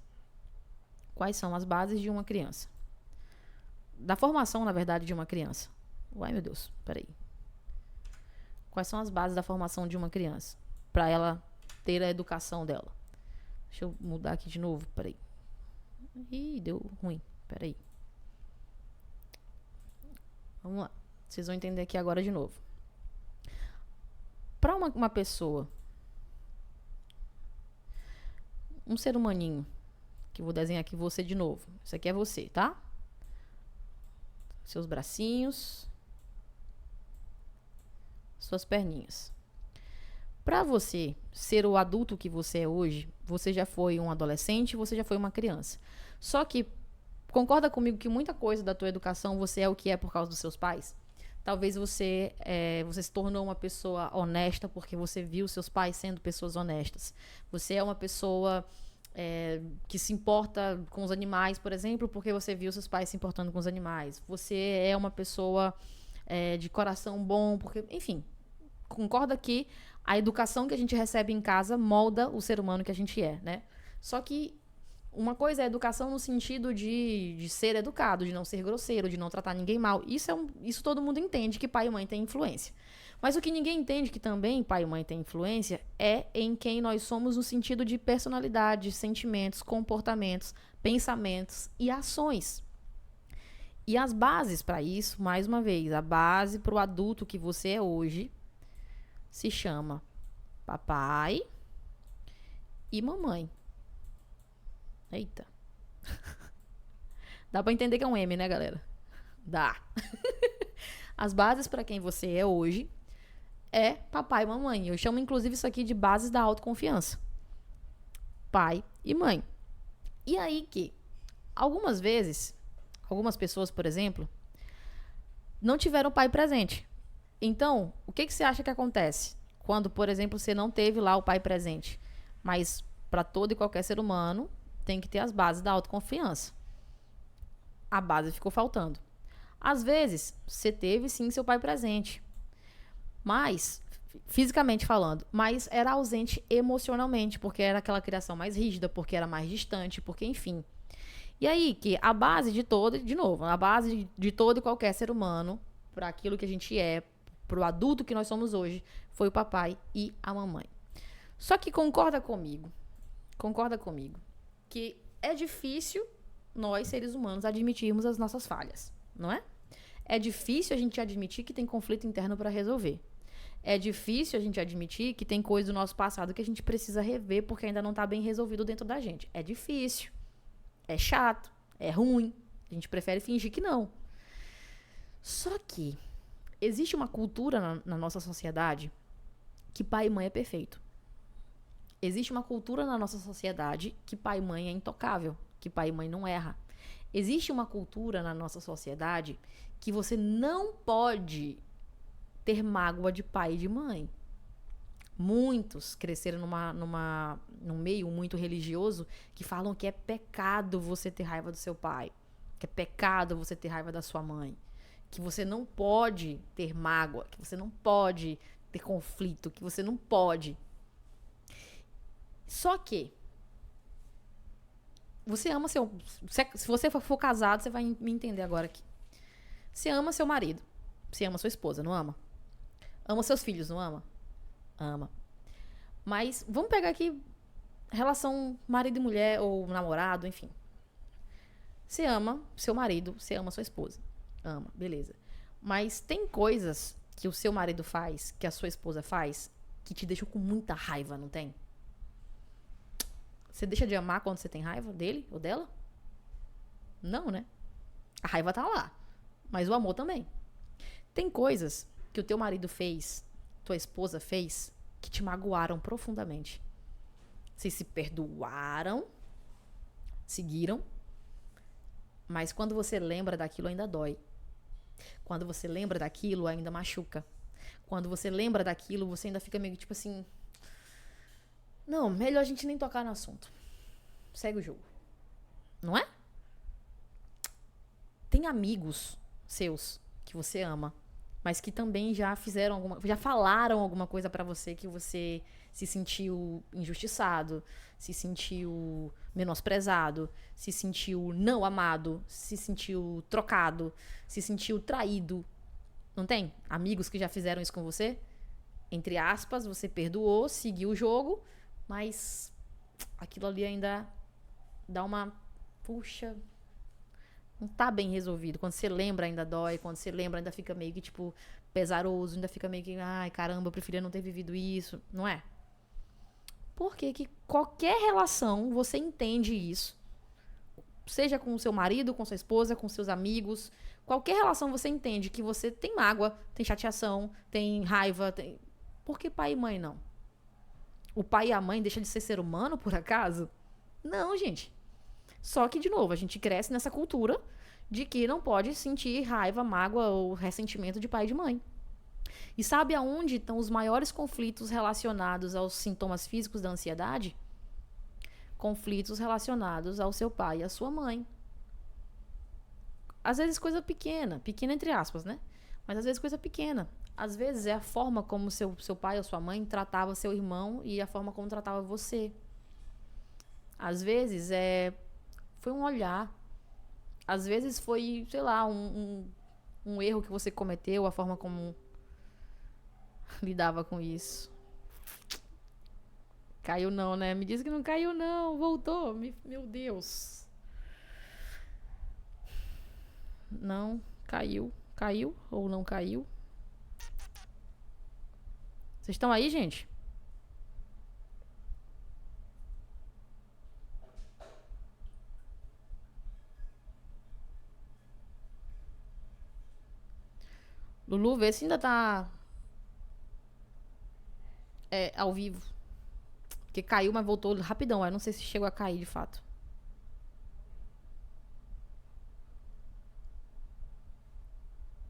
Quais são as bases de uma criança? Da formação, na verdade, de uma criança. Uai, meu Deus, peraí. Quais são as bases da formação de uma criança? Para ela ter a educação dela. Deixa eu mudar aqui de novo, peraí. Ih, deu ruim, peraí. Vamos lá. Vocês vão entender aqui agora de novo. Para uma pessoa, um ser humaninho, que eu vou desenhar aqui você de novo. Isso aqui é você, tá? Seus bracinhos, suas perninhas. Para você ser o adulto que você é hoje, você já foi um adolescente, você já foi uma criança. Só que, concorda comigo que muita coisa da tua educação você é o que é por causa dos seus pais? Talvez você se tornou uma pessoa honesta porque você viu seus pais sendo pessoas honestas. Você é uma pessoa que se importa com os animais, por exemplo, porque você viu seus pais se importando com os animais. Você é uma pessoa de coração bom, porque, enfim, concorda que a educação que a gente recebe em casa molda o ser humano que a gente é, né? Só que uma coisa é educação no sentido de ser educado, de não ser grosseiro, de não tratar ninguém mal. Isso todo mundo entende que pai e mãe têm influência. Mas o que ninguém entende que também pai e mãe têm influência é em quem nós somos no sentido de personalidade, sentimentos, comportamentos, pensamentos e ações. E as bases para isso, mais uma vez, a base para o adulto que você é hoje se chama papai e mamãe. Eita. Dá pra entender que é um M, né, galera? Dá. As bases para quem você é hoje é papai e mamãe. Eu chamo, inclusive, isso aqui de bases da autoconfiança. Pai e mãe. E aí que, algumas vezes, algumas pessoas, por exemplo, não tiveram pai presente. Então, o que você acha que acontece quando, por exemplo, você não teve lá o pai presente? Mas, para todo e qualquer ser humano, tem que ter as bases da autoconfiança. A base ficou faltando. Às vezes, você teve sim seu pai presente, mas, fisicamente falando, mas era ausente emocionalmente, porque era aquela criação mais rígida, porque era mais distante, porque enfim. E aí, que a base de todo, de novo, a base de todo e qualquer ser humano, para aquilo que a gente é, para o adulto que nós somos hoje, foi o papai e a mamãe. Só que concorda comigo, que é difícil nós, seres humanos, admitirmos as nossas falhas, não é? É difícil a gente admitir que tem conflito interno para resolver. É difícil a gente admitir que tem coisa do nosso passado que a gente precisa rever porque ainda não está bem resolvido dentro da gente. É difícil, é chato, é ruim. A gente prefere fingir que não. Só que existe uma cultura na nossa sociedade que pai e mãe é perfeito. Existe uma cultura na nossa sociedade que pai e mãe é intocável, que pai e mãe não erra. Existe uma cultura na nossa sociedade que você não pode ter mágoa de pai e de mãe. Muitos cresceram num meio muito religioso que falam que é pecado você ter raiva do seu pai, que é pecado você ter raiva da sua mãe, que você não pode ter mágoa, que você não pode ter conflito, que você não pode. Só que você ama se você for casado, você vai me entender agora aqui. Você ama seu marido, você ama sua esposa, não ama? Ama seus filhos, não ama? Ama. Mas vamos pegar aqui relação marido e mulher ou namorado, enfim. Você ama seu marido, você ama sua esposa. Ama, beleza. Mas tem coisas que o seu marido faz, que a sua esposa faz, que te deixam com muita raiva, não tem? Você deixa de amar quando você tem raiva dele ou dela? Não, né? A raiva tá lá. Mas o amor também. Tem coisas que o teu marido fez, tua esposa fez, que te magoaram profundamente. Vocês se perdoaram, seguiram, mas quando você lembra daquilo ainda dói. Quando você lembra daquilo ainda machuca. Quando você lembra daquilo, você ainda fica meio tipo assim, não, melhor a gente nem tocar no assunto. Segue o jogo. Não é? Tem amigos seus que você ama, mas que também já falaram alguma coisa pra você que você se sentiu injustiçado, se sentiu menosprezado, se sentiu não amado, se sentiu trocado, se sentiu traído. Não tem? Amigos que já fizeram isso com você? Entre aspas, você perdoou, seguiu o jogo, mas aquilo ali ainda dá uma... Puxa, não tá bem resolvido. Quando você lembra, ainda dói. Quando você lembra, ainda fica meio que, tipo, pesaroso. Ainda fica meio que, ai, caramba, eu preferia não ter vivido isso. Não é? Porque que qualquer relação, você entende isso. Seja com o seu marido, com sua esposa, com seus amigos. Qualquer relação você entende que você tem mágoa, tem chateação, tem raiva. Por que pai e mãe não? O pai e a mãe deixam de ser humano, por acaso? Não, gente. Só que, de novo, a gente cresce nessa cultura de que não pode sentir raiva, mágoa ou ressentimento de pai e de mãe. E sabe aonde estão os maiores conflitos relacionados aos sintomas físicos da ansiedade? Conflitos relacionados ao seu pai e à sua mãe. Às vezes coisa pequena, pequena entre aspas, né? Mas às vezes coisa pequena. Às vezes é a forma como seu pai ou sua mãe tratava seu irmão e a forma como tratava você. Às vezes foi um olhar. Às vezes foi, sei lá, um erro que você cometeu, a forma como lidava com isso. Caiu não, né? Me diz que não caiu não, voltou. Meu Deus. Não, caiu. Caiu ou não caiu? Vocês estão aí, gente? Lulu, vê se ainda tá ao vivo. Porque caiu, mas voltou rapidão. Eu não sei se chegou a cair de fato.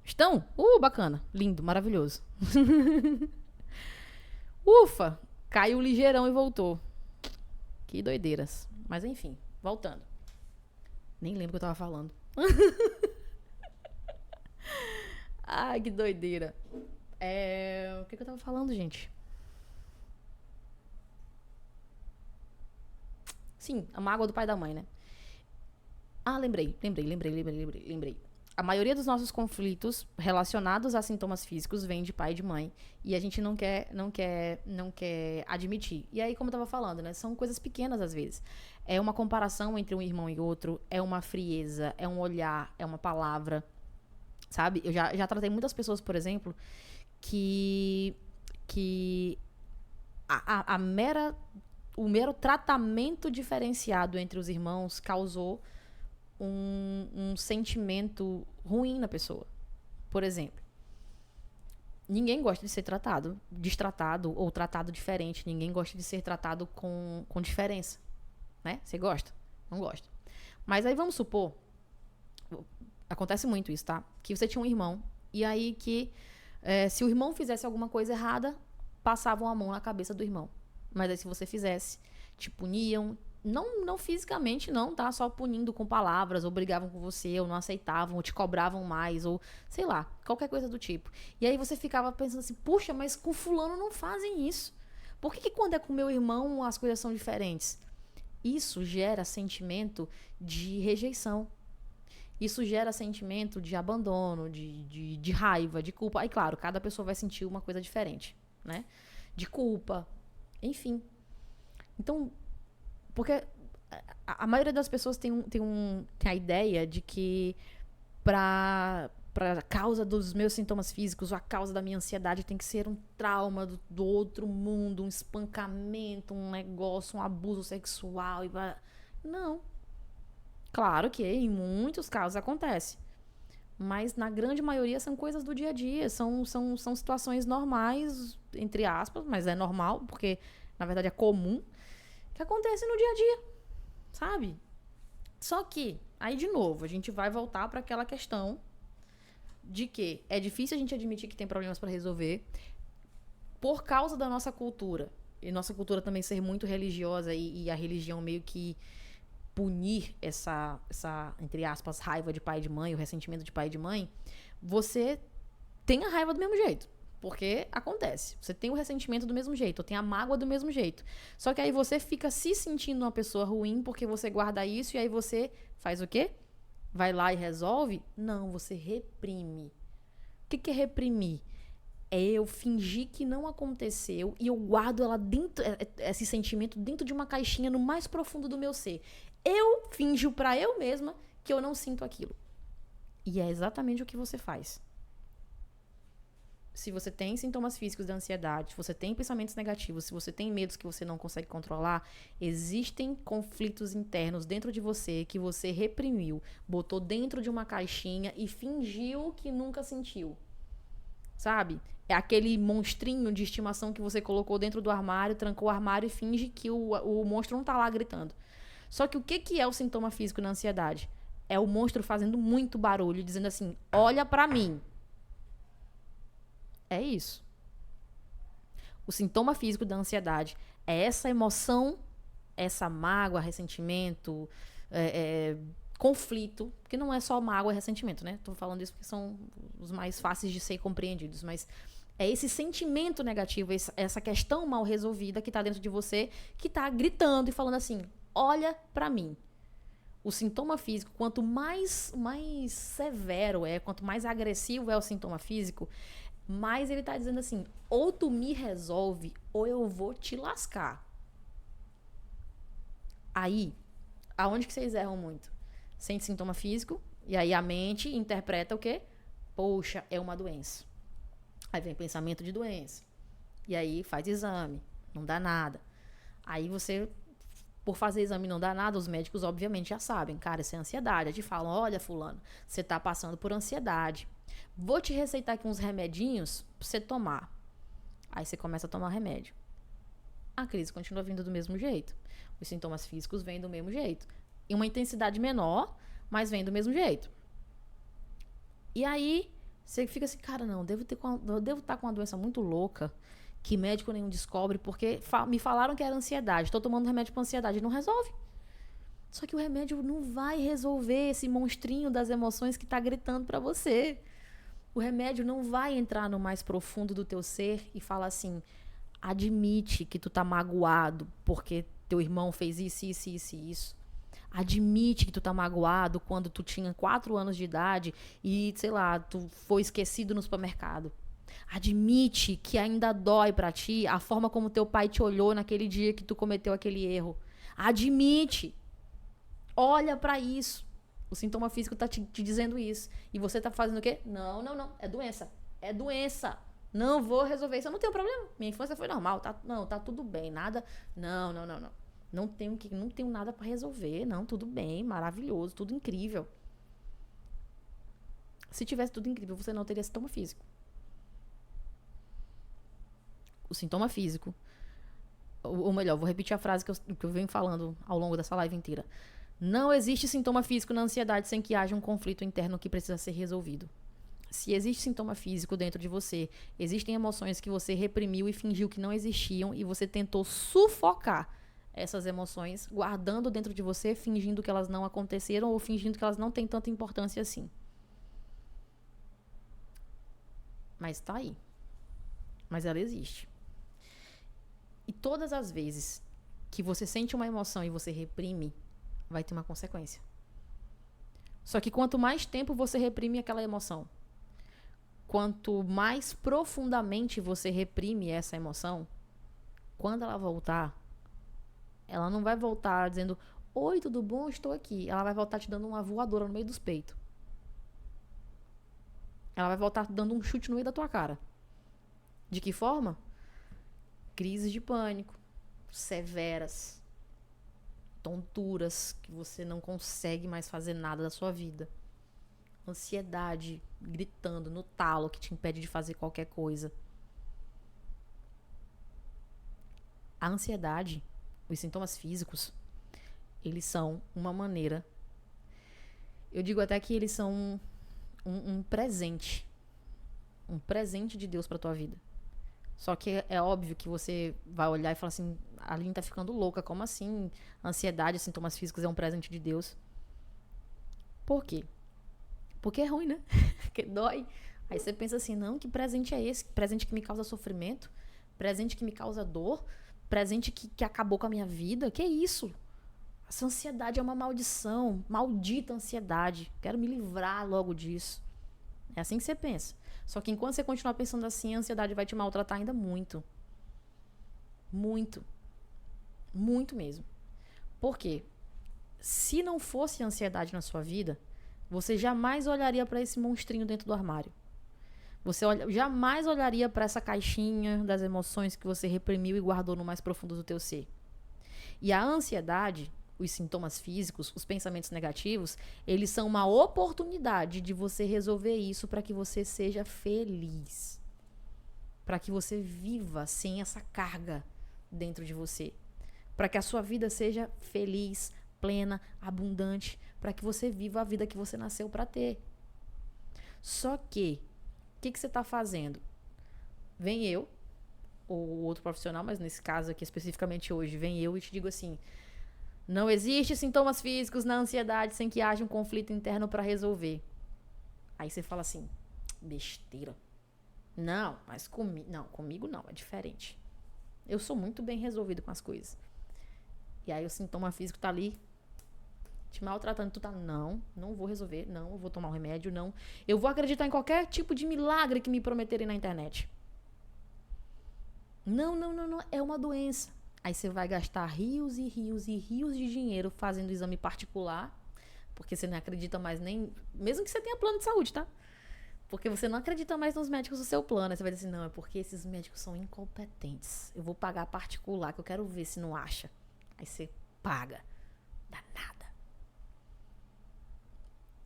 Estão? Bacana. Lindo, maravilhoso. Ufa! Caiu ligeirão e voltou. Que doideiras. Mas enfim, voltando. Nem lembro o que eu tava falando. Ai, que doideira. O que eu tava falando, gente? Sim, a mágoa do pai e da mãe, né? Ah, lembrei. A maioria dos nossos conflitos relacionados a sintomas físicos vem de pai e de mãe. E a gente não quer admitir. E aí, como eu tava falando, né? São coisas pequenas às vezes. É uma comparação entre um irmão e outro. É uma frieza. É um olhar. É uma palavra. Sabe? Eu já tratei muitas pessoas, por exemplo, que o mero tratamento diferenciado entre os irmãos causou um sentimento ruim na pessoa. Por exemplo, ninguém gosta de ser tratado, destratado ou tratado diferente. Ninguém gosta de ser tratado com diferença. Né? Você gosta? Não gosta. Mas aí vamos supor, acontece muito isso, tá? Que você tinha um irmão, e aí que se o irmão fizesse alguma coisa errada, passavam a mão na cabeça do irmão. Mas aí se você fizesse, te puniam. Não fisicamente, não, tá? Só punindo com palavras, ou brigavam com você, ou não aceitavam, ou te cobravam mais, ou sei lá, qualquer coisa do tipo. E aí você ficava pensando assim, puxa, mas com fulano não fazem isso. Por que quando é com meu irmão as coisas são diferentes? Isso gera sentimento de rejeição. Isso gera sentimento de abandono, de raiva, de culpa. Aí, claro, cada pessoa vai sentir uma coisa diferente, né? De culpa, enfim. Então, porque a maioria das pessoas tem a ideia de que pra para causa dos meus sintomas físicos ou a causa da minha ansiedade tem que ser um trauma do outro mundo, um espancamento, um negócio, um abuso sexual. Não. Claro que em muitos casos acontece. Mas na grande maioria são coisas do dia a dia. São situações normais, entre aspas, mas é normal, porque na verdade é comum, que acontece no dia a dia, sabe? Só que, aí de novo, a gente vai voltar para aquela questão de que é difícil a gente admitir que tem problemas para resolver por causa da nossa cultura. E nossa cultura também ser muito religiosa e a religião meio que punir essa, entre aspas, raiva de pai e de mãe, o ressentimento de pai e de mãe, você tem a raiva do mesmo jeito. Porque acontece. Você tem o ressentimento do mesmo jeito, ou tem a mágoa do mesmo jeito. Só que aí você fica se sentindo uma pessoa ruim porque você guarda isso e aí você faz o quê? Vai lá e resolve? Não, você reprime. O que é reprimir? É eu fingir que não aconteceu e eu guardo ela dentro, esse sentimento dentro de uma caixinha no mais profundo do meu ser. Eu finjo pra eu mesma que eu não sinto aquilo. E é exatamente o que você faz. Se você tem sintomas físicos da ansiedade, se você tem pensamentos negativos, se você tem medos que você não consegue controlar, existem conflitos internos dentro de você que você reprimiu, botou dentro de uma caixinha e fingiu que nunca sentiu. Sabe? É aquele monstrinho de estimação que você colocou dentro do armário, trancou o armário e finge que o monstro não tá lá gritando. Só que o que é o sintoma físico na ansiedade? É o monstro fazendo muito barulho, dizendo assim, olha pra mim. É isso. O sintoma físico da ansiedade é essa emoção, essa mágoa, ressentimento, conflito, que não é só mágoa e ressentimento, né? Tô falando isso porque são os mais fáceis de ser compreendidos, mas é esse sentimento negativo, essa questão mal resolvida que tá dentro de você, que tá gritando e falando assim, olha pra mim. O sintoma físico, quanto mais severo quanto mais agressivo é o sintoma físico, mas ele tá dizendo assim, ou tu me resolve, ou eu vou te lascar. Aí, aonde que vocês erram muito? Sente sintoma físico, e aí a mente interpreta o quê? Poxa, é uma doença. Aí vem pensamento de doença. E aí faz exame, não dá nada. Aí você, por fazer exame não dá nada, os médicos obviamente já sabem. Cara, isso é ansiedade. Aí te falam, olha fulano, você tá passando por ansiedade. Vou te receitar aqui uns remedinhos pra você tomar. Aí você começa a tomar remédio. A crise continua vindo do mesmo jeito. Os sintomas físicos vêm do mesmo jeito. Em uma intensidade menor, mas vem do mesmo jeito. E aí, você fica assim, cara, não, eu devo estar com uma doença muito louca que médico nenhum descobre, porque me falaram que era ansiedade. Estou tomando remédio para ansiedade e não resolve. Só que o remédio não vai resolver esse monstrinho das emoções que está gritando para você. O remédio não vai entrar no mais profundo do teu ser e falar assim, admite que tu tá magoado porque teu irmão fez isso, isso, isso e isso. Admite que tu tá magoado quando tu tinha 4 anos de idade e, sei lá, tu foi esquecido no supermercado. Admite que ainda dói pra ti a forma como teu pai te olhou naquele dia que tu cometeu aquele erro. Admite. Olha pra isso. O sintoma físico tá te dizendo isso. E você tá fazendo o quê? Não. É doença. É doença. Não vou resolver isso. Eu não tenho problema. Minha infância foi normal. Tá tudo bem. Nada. Não. Não tenho nada pra resolver. Não, tudo bem. Maravilhoso. Tudo incrível. Se tivesse tudo incrível, você não teria sintoma físico. O sintoma físico. Ou melhor, vou repetir a frase que eu venho falando ao longo dessa live inteira. Não existe sintoma físico na ansiedade sem que haja um conflito interno que precisa ser resolvido. Se existe sintoma físico dentro de você, existem emoções que você reprimiu e fingiu que não existiam e você tentou sufocar essas emoções, guardando dentro de você, fingindo que elas não aconteceram ou fingindo que elas não têm tanta importância assim. Mas tá aí. Mas ela existe. E todas as vezes que você sente uma emoção e você reprime, vai ter uma consequência. Só que quanto mais tempo você reprime aquela emoção, quanto mais profundamente você reprime essa emoção, quando ela voltar, ela não vai voltar dizendo, oi, tudo bom? Estou aqui. Ela vai voltar te dando uma voadora no meio dos peitos. ela vai voltar dando um chute no meio da tua cara. De que forma? Crises de pânico, severas, tonturas, que você não consegue mais fazer nada da sua vida. Ansiedade gritando no talo que te impede de fazer qualquer coisa. A ansiedade, os sintomas físicos, eles são uma maneira. Eu digo até que eles são um presente. Um presente de Deus pra tua vida. Só que é óbvio que você vai olhar e falar assim, a Aline tá ficando louca, como assim? Ansiedade, sintomas físicos é um presente de Deus. Por quê? Porque é ruim, né? Porque dói. Aí você pensa assim, não, que presente é esse? Presente que me causa sofrimento? Presente que me causa dor? Presente que acabou com a minha vida? Que isso? Essa ansiedade é uma maldição. Maldita ansiedade. Quero me livrar logo disso. É assim que você pensa. Só que enquanto você continuar pensando assim, a ansiedade vai te maltratar ainda muito. Muito. Muito mesmo. Por quê? Se não fosse a ansiedade na sua vida, você jamais olharia para esse monstrinho dentro do armário. Você jamais olharia para essa caixinha das emoções que você reprimiu e guardou no mais profundo do teu ser. E a ansiedade, os sintomas físicos, os pensamentos negativos, eles são uma oportunidade de você resolver isso para que você seja feliz. Para que você viva sem essa carga dentro de você. Para que a sua vida seja feliz, plena, abundante. Para que você viva a vida que você nasceu para ter. Só que, o que você está fazendo? Vem eu, ou outro profissional, mas nesse caso aqui especificamente hoje, vem eu e te digo assim, não existe sintomas físicos na ansiedade sem que haja um conflito interno para resolver. Aí você fala assim, besteira. Não, mas comigo não, é diferente. Eu sou muito bem resolvido com as coisas. E aí o sintoma físico tá ali te maltratando, tu tá, não vou resolver, não, eu vou tomar um remédio, não. Eu vou acreditar em qualquer tipo de milagre que me prometerem na internet. Não, é uma doença. Aí você vai gastar rios e rios e rios de dinheiro fazendo exame particular, porque você não acredita mais nem, mesmo que você tenha plano de saúde, tá? Porque você não acredita mais nos médicos do seu plano. Aí você vai dizer assim, não, é porque esses médicos são incompetentes. Eu vou pagar particular, que eu quero ver se não acha. Aí você paga. Dá nada.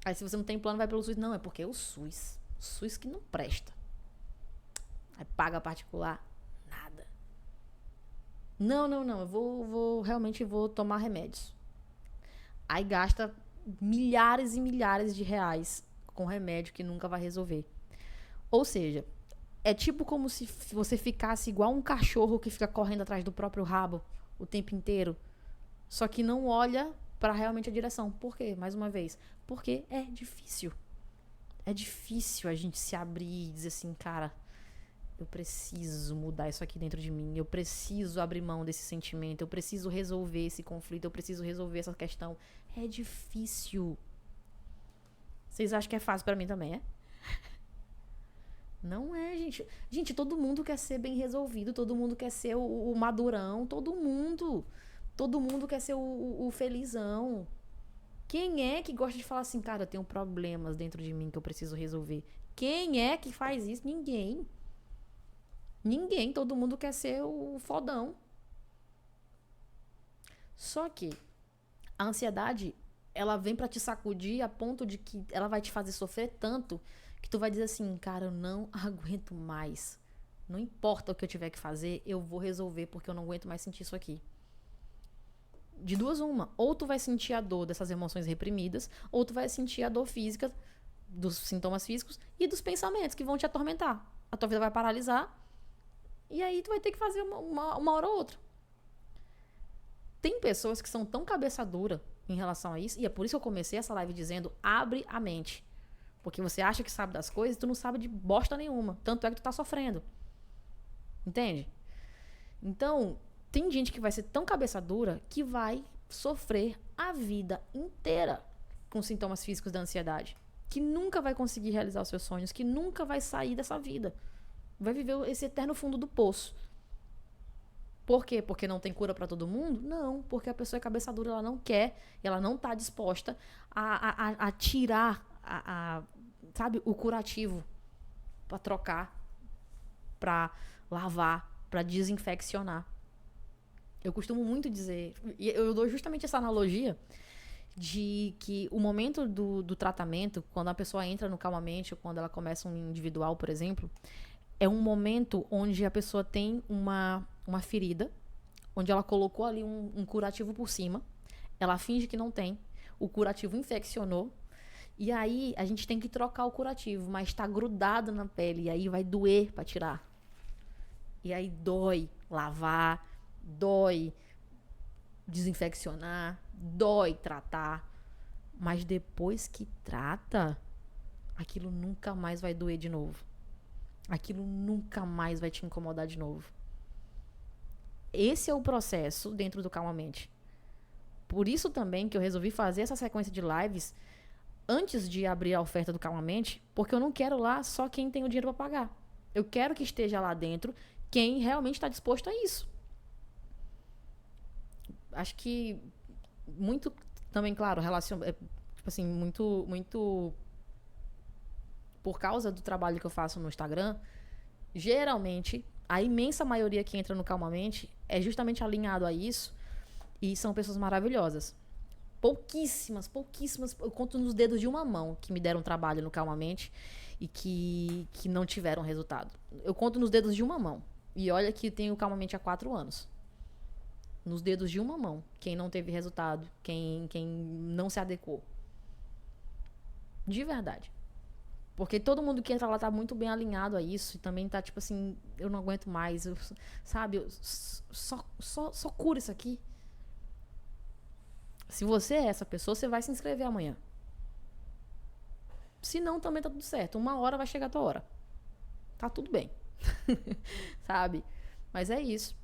Aí se você não tem plano, vai pelo SUS. Não, é porque é o SUS. O SUS que não presta. Aí paga particular. Nada. Não. Eu realmente vou tomar remédios. Aí gasta milhares e milhares de reais com remédio que nunca vai resolver. Ou seja, é tipo como se você ficasse igual um cachorro que fica correndo atrás do próprio rabo o tempo inteiro. Só que não olha para realmente a direção. Por quê? Mais uma vez. Porque é difícil. É difícil a gente se abrir e dizer assim, cara, eu preciso mudar isso aqui dentro de mim. Eu preciso abrir mão desse sentimento. Eu preciso resolver esse conflito. Eu preciso resolver essa questão. É difícil. Vocês acham que é fácil pra mim também, é? Não é, gente. Gente, todo mundo quer ser bem resolvido. Todo mundo quer ser o madurão. Todo mundo. Todo mundo quer ser o felizão. Quem é que gosta de falar assim, cara, eu tenho problemas dentro de mim que eu preciso resolver? Quem é que faz isso? Ninguém. Ninguém. Todo mundo quer ser o fodão. Só que a ansiedade, ela vem pra te sacudir a ponto de que ela vai te fazer sofrer tanto que tu vai dizer assim, cara, eu não aguento mais. Não importa o que eu tiver que fazer, eu vou resolver porque eu não aguento mais sentir isso aqui. De duas uma, ou tu vai sentir a dor dessas emoções reprimidas, ou tu vai sentir a dor física, dos sintomas físicos e dos pensamentos que vão te atormentar. A tua vida vai paralisar e aí tu vai ter que fazer uma hora ou outra. Tem pessoas que são tão cabeça dura em relação a isso, e é por isso que eu comecei essa live dizendo, abre a mente. Porque você acha que sabe das coisas e tu não sabe de bosta nenhuma. Tanto é que tu tá sofrendo. Entende? Então, tem gente que vai ser tão cabeça dura que vai sofrer a vida inteira com sintomas físicos da ansiedade. Que nunca vai conseguir realizar os seus sonhos, que nunca vai sair dessa vida. Vai viver esse eterno fundo do poço. Por quê? Porque não tem cura pra todo mundo? Não, porque a pessoa é cabeça dura, ela não quer, ela não tá disposta a tirar, sabe, o curativo pra trocar, pra lavar, pra desinfeccionar. Eu costumo muito dizer, e eu dou justamente essa analogia de que o momento do tratamento, quando a pessoa entra no calmamente ou quando ela começa um individual, por exemplo, é um momento onde a pessoa tem uma ferida, onde ela colocou ali um curativo por cima, ela finge que não tem, o curativo infeccionou, e aí a gente tem que trocar o curativo, mas tá grudado na pele, e aí vai doer pra tirar. E aí dói lavar, dói desinfeccionar, dói tratar, mas depois que trata, aquilo nunca mais vai doer de novo. Aquilo nunca mais vai te incomodar de novo. Esse é o processo dentro do Calmamente. Por isso também que eu resolvi fazer essa sequência de lives antes de abrir a oferta do Calmamente, porque eu não quero lá só quem tem o dinheiro para pagar. Eu quero que esteja lá dentro quem realmente está disposto a isso. Acho que muito também, claro, tipo assim, muito por causa do trabalho que eu faço no Instagram, geralmente a imensa maioria que entra no Calmamente é justamente alinhado a isso e são pessoas maravilhosas. Pouquíssimas, eu conto nos dedos de uma mão que me deram trabalho no Calmamente e que não tiveram resultado. Eu conto nos dedos de uma mão. E olha que tenho Calmamente há 4 anos. Nos dedos de uma mão. Quem não teve resultado, quem não se adequou. De verdade. Porque todo mundo que entra lá tá muito bem alinhado a isso. E também tá tipo assim, eu não aguento mais. Sabe, só cura isso aqui. Se você é essa pessoa, você vai se inscrever amanhã. Se não, também tá tudo certo. Uma hora vai chegar a tua hora. Tá tudo bem. Sabe? Mas é isso.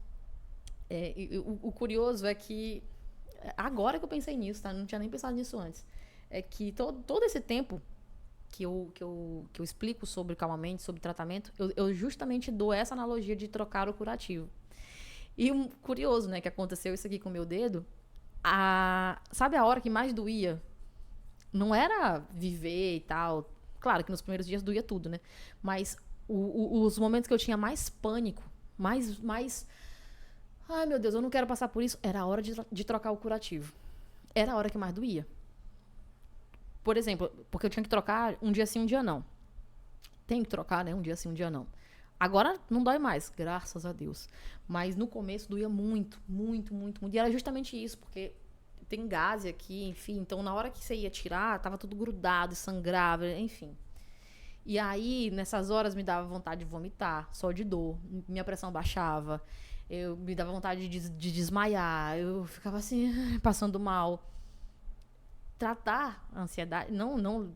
O curioso é que agora que eu pensei nisso, tá? Não tinha nem pensado nisso antes. É que todo esse tempo que eu explico sobre Calmamente, sobre tratamento, eu justamente dou essa analogia de trocar o curativo. E curioso, né, que aconteceu isso aqui com o meu dedo. Sabe a hora que mais doía? Não era viver e tal. Claro que nos primeiros dias doía tudo, né? Mas os momentos que eu tinha mais pânico, mais ai, meu Deus, eu não quero passar por isso. Era a hora de trocar o curativo. Era a hora que mais doía. Por exemplo, porque eu tinha que trocar um dia sim, um dia não. Tem que trocar, né? Um dia sim, um dia não. Agora não dói mais, graças a Deus. Mas no começo doía muito, muito, muito, muito. E era justamente isso, porque tem gase aqui, enfim. Então, na hora que você ia tirar, tava tudo grudado, sangrava, enfim. E aí, nessas horas, me dava vontade de vomitar, só de dor. Minha pressão baixava. Me dava vontade de desmaiar. Eu ficava assim, passando mal. Tratar a ansiedade, não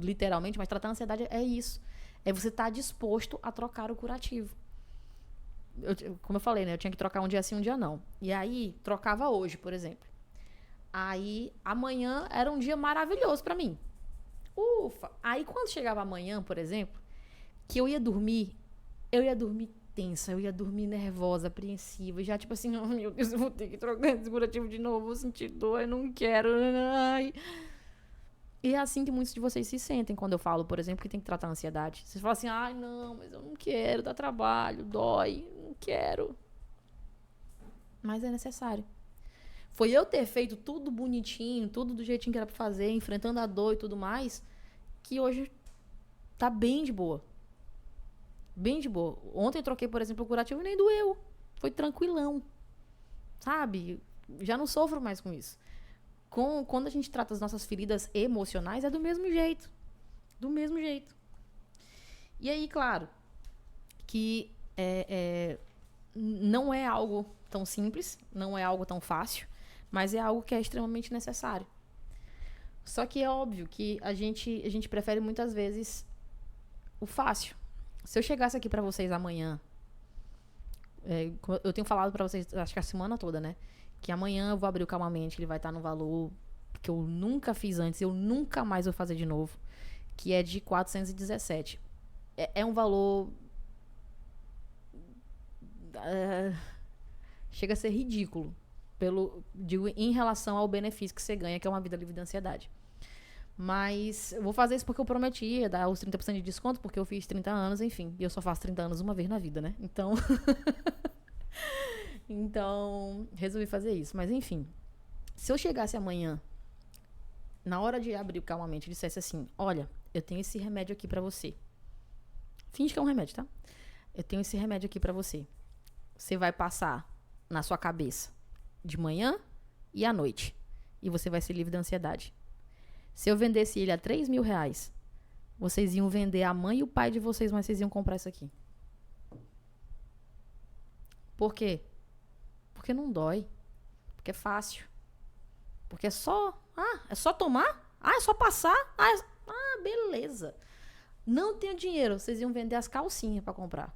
literalmente, mas tratar a ansiedade é isso. É você estar disposto a trocar o curativo. Como eu falei, né? Eu tinha que trocar um dia sim, um dia não. E aí, trocava hoje, por exemplo. Aí, amanhã era um dia maravilhoso pra mim. Ufa! Aí, quando chegava amanhã, por exemplo, que eu ia dormir tensa, eu ia dormir nervosa, apreensiva, já tipo assim, oh, meu Deus, eu vou ter que trocar esse curativo de novo, vou sentir dor, eu não quero, ai. E é assim que muitos de vocês se sentem quando eu falo, por exemplo, que tem que tratar a ansiedade. Vocês falam assim, ai não, mas eu não quero, dá trabalho, dói, não quero. Mas é necessário. Foi eu ter feito tudo bonitinho, tudo do jeitinho que era pra fazer, enfrentando a dor e tudo mais, que hoje tá bem de boa. Bem de boa. Ontem eu troquei, por exemplo, o curativo e nem doeu. Foi tranquilão. Sabe? Já não sofro mais com isso. Quando a gente trata as nossas feridas emocionais, é do mesmo jeito. Do mesmo jeito. E aí, claro, que não é algo tão simples, não é algo tão fácil, mas é algo que é extremamente necessário. Só que é óbvio que a gente prefere muitas vezes o fácil. Se eu chegasse aqui pra vocês amanhã, eu tenho falado pra vocês, acho que a semana toda, né? Que amanhã eu vou abrir o Calmamente, ele vai estar no valor que eu nunca fiz antes, eu nunca mais vou fazer de novo, que é de 417. É um valor... chega a ser ridículo, em relação ao benefício que você ganha, que é uma vida livre de ansiedade. Mas eu vou fazer isso porque eu prometi, ia dar os 30% de desconto, porque eu fiz 30 anos, enfim. E eu só faço 30 anos uma vez na vida, né? Então, então resolvi fazer isso. Mas enfim, se eu chegasse amanhã, na hora de abrir calmamente, e dissesse assim, olha, eu tenho esse remédio aqui pra você. Finge que é um remédio, tá? Eu tenho esse remédio aqui pra você. Você vai passar na sua cabeça de manhã e à noite. E você vai ser livre da ansiedade. Se eu vendesse ele a 3 mil reais, vocês iam vender a mãe e o pai de vocês, mas vocês iam comprar isso aqui. Por quê? Porque não dói. Porque é fácil. Porque é só tomar? É só passar? Beleza. Não tenho dinheiro, vocês iam vender as calcinhas pra comprar.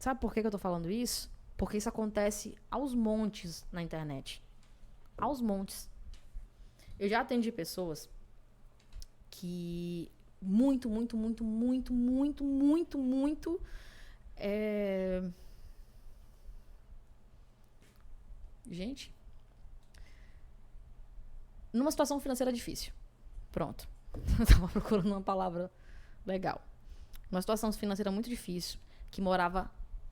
Sabe por que eu tô falando isso? Porque isso acontece aos montes na internet. Aos montes. Eu já atendi pessoas que muito gente, numa situação financeira difícil. Pronto. Eu tava procurando uma palavra legal. Uma situação financeira muito difícil, que morava,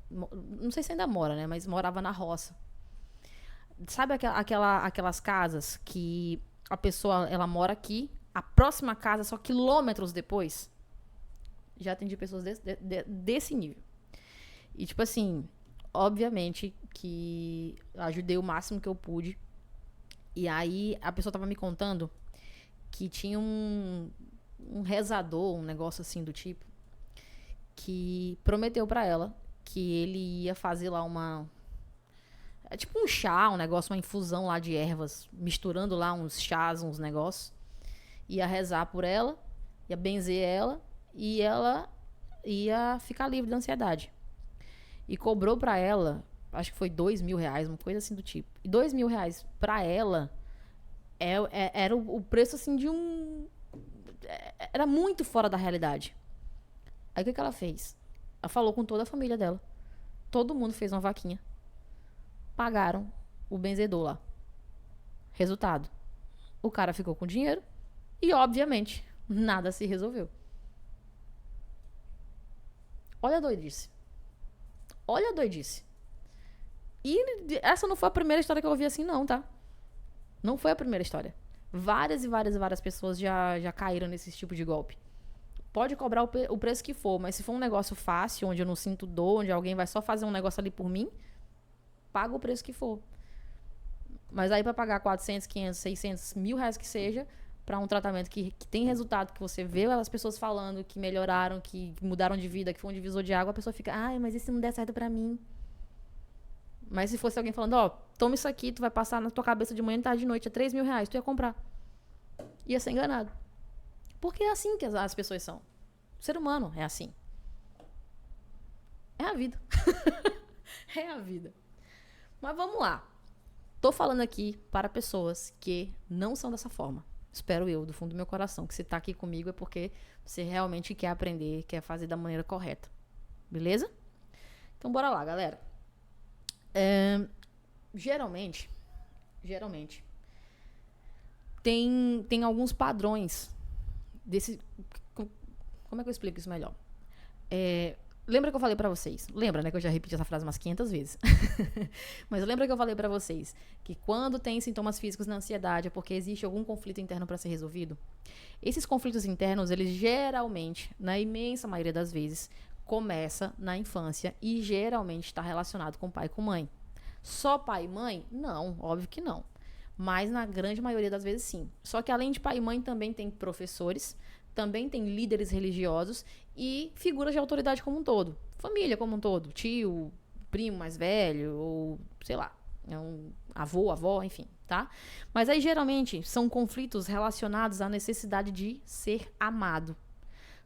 não sei se ainda mora, né, mas morava na roça. Sabe aquelas casas que a pessoa, ela mora aqui, a próxima casa só quilômetros depois? Já atendi pessoas desse nível. E, tipo assim, obviamente que ajudei o máximo que eu pude. E aí, a pessoa tava me contando que tinha um rezador, um negócio assim do tipo, que prometeu pra ela que ele ia fazer lá é tipo um chá, um negócio, uma infusão lá de ervas, misturando lá uns chás, uns negócios. Ia rezar por ela, ia benzer ela, e ela ia ficar livre da ansiedade. E cobrou pra ela, acho que foi 2 mil reais, uma coisa assim do tipo. E 2 mil reais pra ela era o preço assim de um... Era muito fora da realidade. Aí o que ela fez? Ela falou com toda a família dela. Todo mundo fez uma vaquinha. Pagaram o benzedor lá. Resultado: o cara ficou com dinheiro e, obviamente, nada se resolveu. Olha a doidice. Olha a doidice. E essa não foi a primeira história que eu ouvi assim, não, tá? Não foi a primeira história. Várias e várias pessoas já caíram nesse tipo de golpe. Pode cobrar o preço que for, mas se for um negócio fácil, onde eu não sinto dor, onde alguém vai só fazer um negócio ali por mim, paga o preço que for. Mas aí pra pagar 400, 500, 600, R$ 1.000 que seja, pra um tratamento que tem resultado, que você vê as pessoas falando que melhoraram, que mudaram de vida, que foi um divisor de água, a pessoa fica, mas e se não der certo pra mim? Mas se fosse alguém falando, toma isso aqui, tu vai passar na tua cabeça de manhã e tarde de noite, é 3 mil reais, tu ia comprar. Ia ser enganado. Porque é assim que as pessoas são. O ser humano é assim. É a vida. É a vida. Mas vamos lá. Tô falando aqui para pessoas que não são dessa forma. Espero eu, do fundo do meu coração, que você tá aqui comigo é porque você realmente quer aprender, quer fazer da maneira correta. Beleza? Então bora lá, galera. Geralmente, tem alguns padrões desse... Como é que eu explico isso melhor? Lembra que eu falei pra vocês? Lembra, né? Que eu já repeti essa frase umas 500 vezes. Mas lembra que eu falei pra vocês que quando tem sintomas físicos na ansiedade é porque existe algum conflito interno pra ser resolvido? Esses conflitos internos, eles geralmente, na imensa maioria das vezes, começa na infância e geralmente está relacionado com pai e com mãe. Só pai e mãe? Não, óbvio que não. Mas na grande maioria das vezes sim. Só que além de pai e mãe também tem professores, também tem líderes religiosos e figuras de autoridade como um todo. Família como um todo. Tio, primo mais velho, ou sei lá, um avô, avó, enfim, tá? Mas aí geralmente são conflitos relacionados à necessidade de ser amado.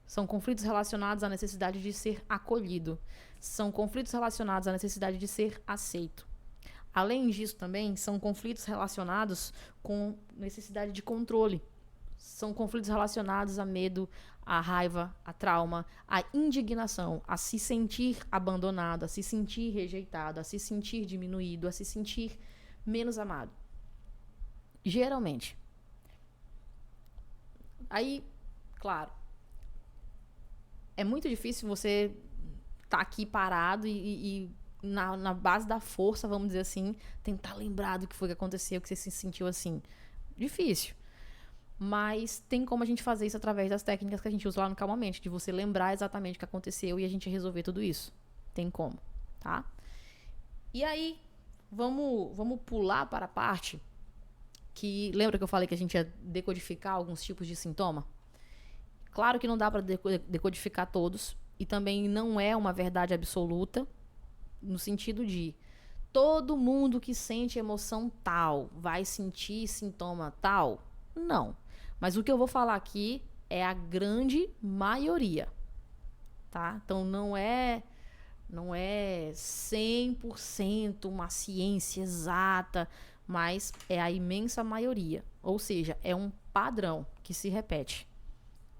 São conflitos relacionados à necessidade de ser acolhido. São conflitos relacionados à necessidade de ser aceito. Além disso também, são conflitos relacionados com necessidade de controle. São conflitos relacionados a medo, a raiva, a trauma, a indignação, a se sentir abandonado, a se sentir rejeitado, a se sentir diminuído, a se sentir menos amado. Geralmente. Aí, claro, é muito difícil você tá aqui parado e na base da força, vamos dizer assim, tentar lembrar do que foi que aconteceu, que você se sentiu assim. Difícil. Mas tem como a gente fazer isso através das técnicas que a gente usa lá no Calmamente, de você lembrar exatamente o que aconteceu e a gente resolver tudo isso. Tem como, tá? E aí, vamos pular para a parte que... Lembra que eu falei que a gente ia decodificar alguns tipos de sintoma? Claro que não dá para decodificar todos, e também não é uma verdade absoluta, no sentido de todo mundo que sente emoção tal vai sentir sintoma tal? Não. Mas o que eu vou falar aqui é a grande maioria, tá? Então não é 100% uma ciência exata, mas é a imensa maioria. Ou seja, é um padrão que se repete.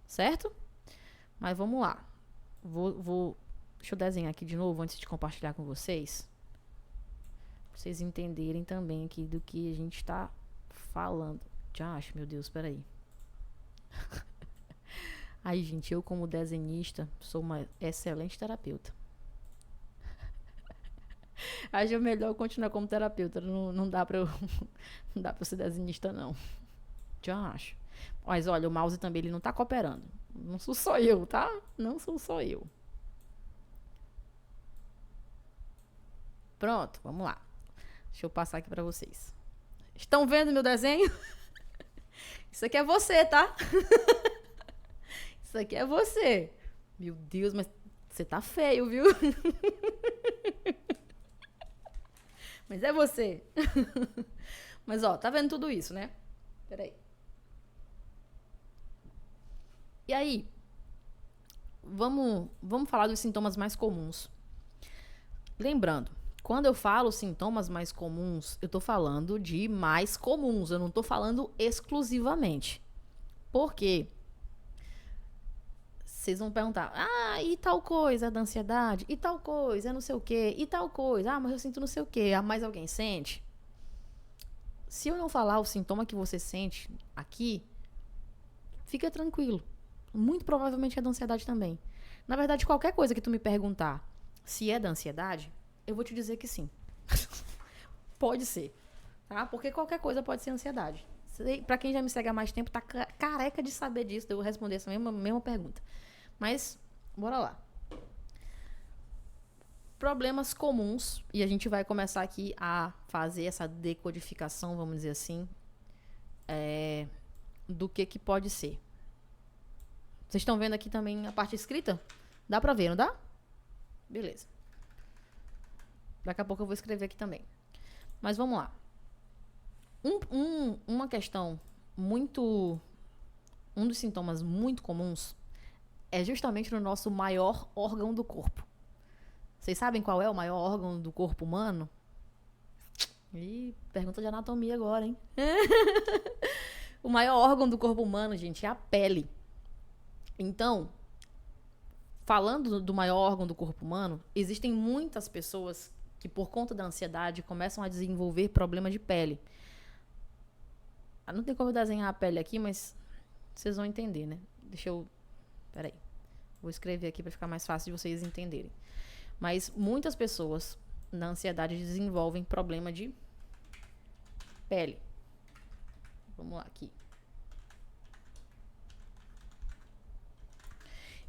Certo? Mas vamos lá. Deixa eu desenhar aqui de novo antes de compartilhar com vocês. Pra vocês entenderem também aqui do que a gente tá falando. Já acho, meu Deus, peraí. Ai, gente, eu como desenhista sou uma excelente terapeuta. Acho melhor continuar como terapeuta. Não dá pra eu não dá pra eu ser desenhista, não. Já acho. Mas olha, o mouse também ele não tá cooperando. Não sou só eu, tá? Não sou só eu. Pronto, vamos lá. Deixa eu passar aqui pra vocês. Estão vendo meu desenho? Isso aqui é você, tá? Isso aqui é você. Meu Deus, mas você tá feio, viu? Mas é você. Mas ó, tá vendo tudo isso, né? Peraí. E aí, vamos falar dos sintomas mais comuns. Lembrando, quando eu falo sintomas mais comuns, eu tô falando de mais comuns, eu não tô falando exclusivamente. Por quê? Vocês vão perguntar, e tal coisa é da ansiedade? E tal coisa é não sei o quê? E tal coisa? Mas eu sinto não sei o quê. Mais alguém sente? Se eu não falar o sintoma que você sente aqui, fica tranquilo. Muito provavelmente é da ansiedade também. Na verdade, qualquer coisa que tu me perguntar se é da ansiedade, eu vou te dizer que sim. Pode ser, tá? Porque qualquer coisa pode ser ansiedade. Pra quem já me segue há mais tempo, tá careca de saber disso, de eu responder essa mesma pergunta. Mas, bora lá. Problemas comuns, e a gente vai começar aqui a fazer essa decodificação, vamos dizer assim, do que pode ser. Vocês estão vendo aqui também a parte escrita? Dá pra ver, não dá? Beleza. Daqui a pouco eu vou escrever aqui também. Mas vamos lá. Uma questão muito... Um dos sintomas muito comuns é justamente no nosso maior órgão do corpo. Vocês sabem qual é o maior órgão do corpo humano? Ih, pergunta de anatomia agora, hein? O maior órgão do corpo humano, gente, é a pele. Então, falando do maior órgão do corpo humano, existem muitas pessoas que, por conta da ansiedade, começam a desenvolver problema de pele. Não tem como eu desenhar a pele aqui, mas vocês vão entender, né? Peraí. Vou escrever aqui para ficar mais fácil de vocês entenderem. Mas muitas pessoas, na ansiedade, desenvolvem problema de pele. Vamos lá, aqui.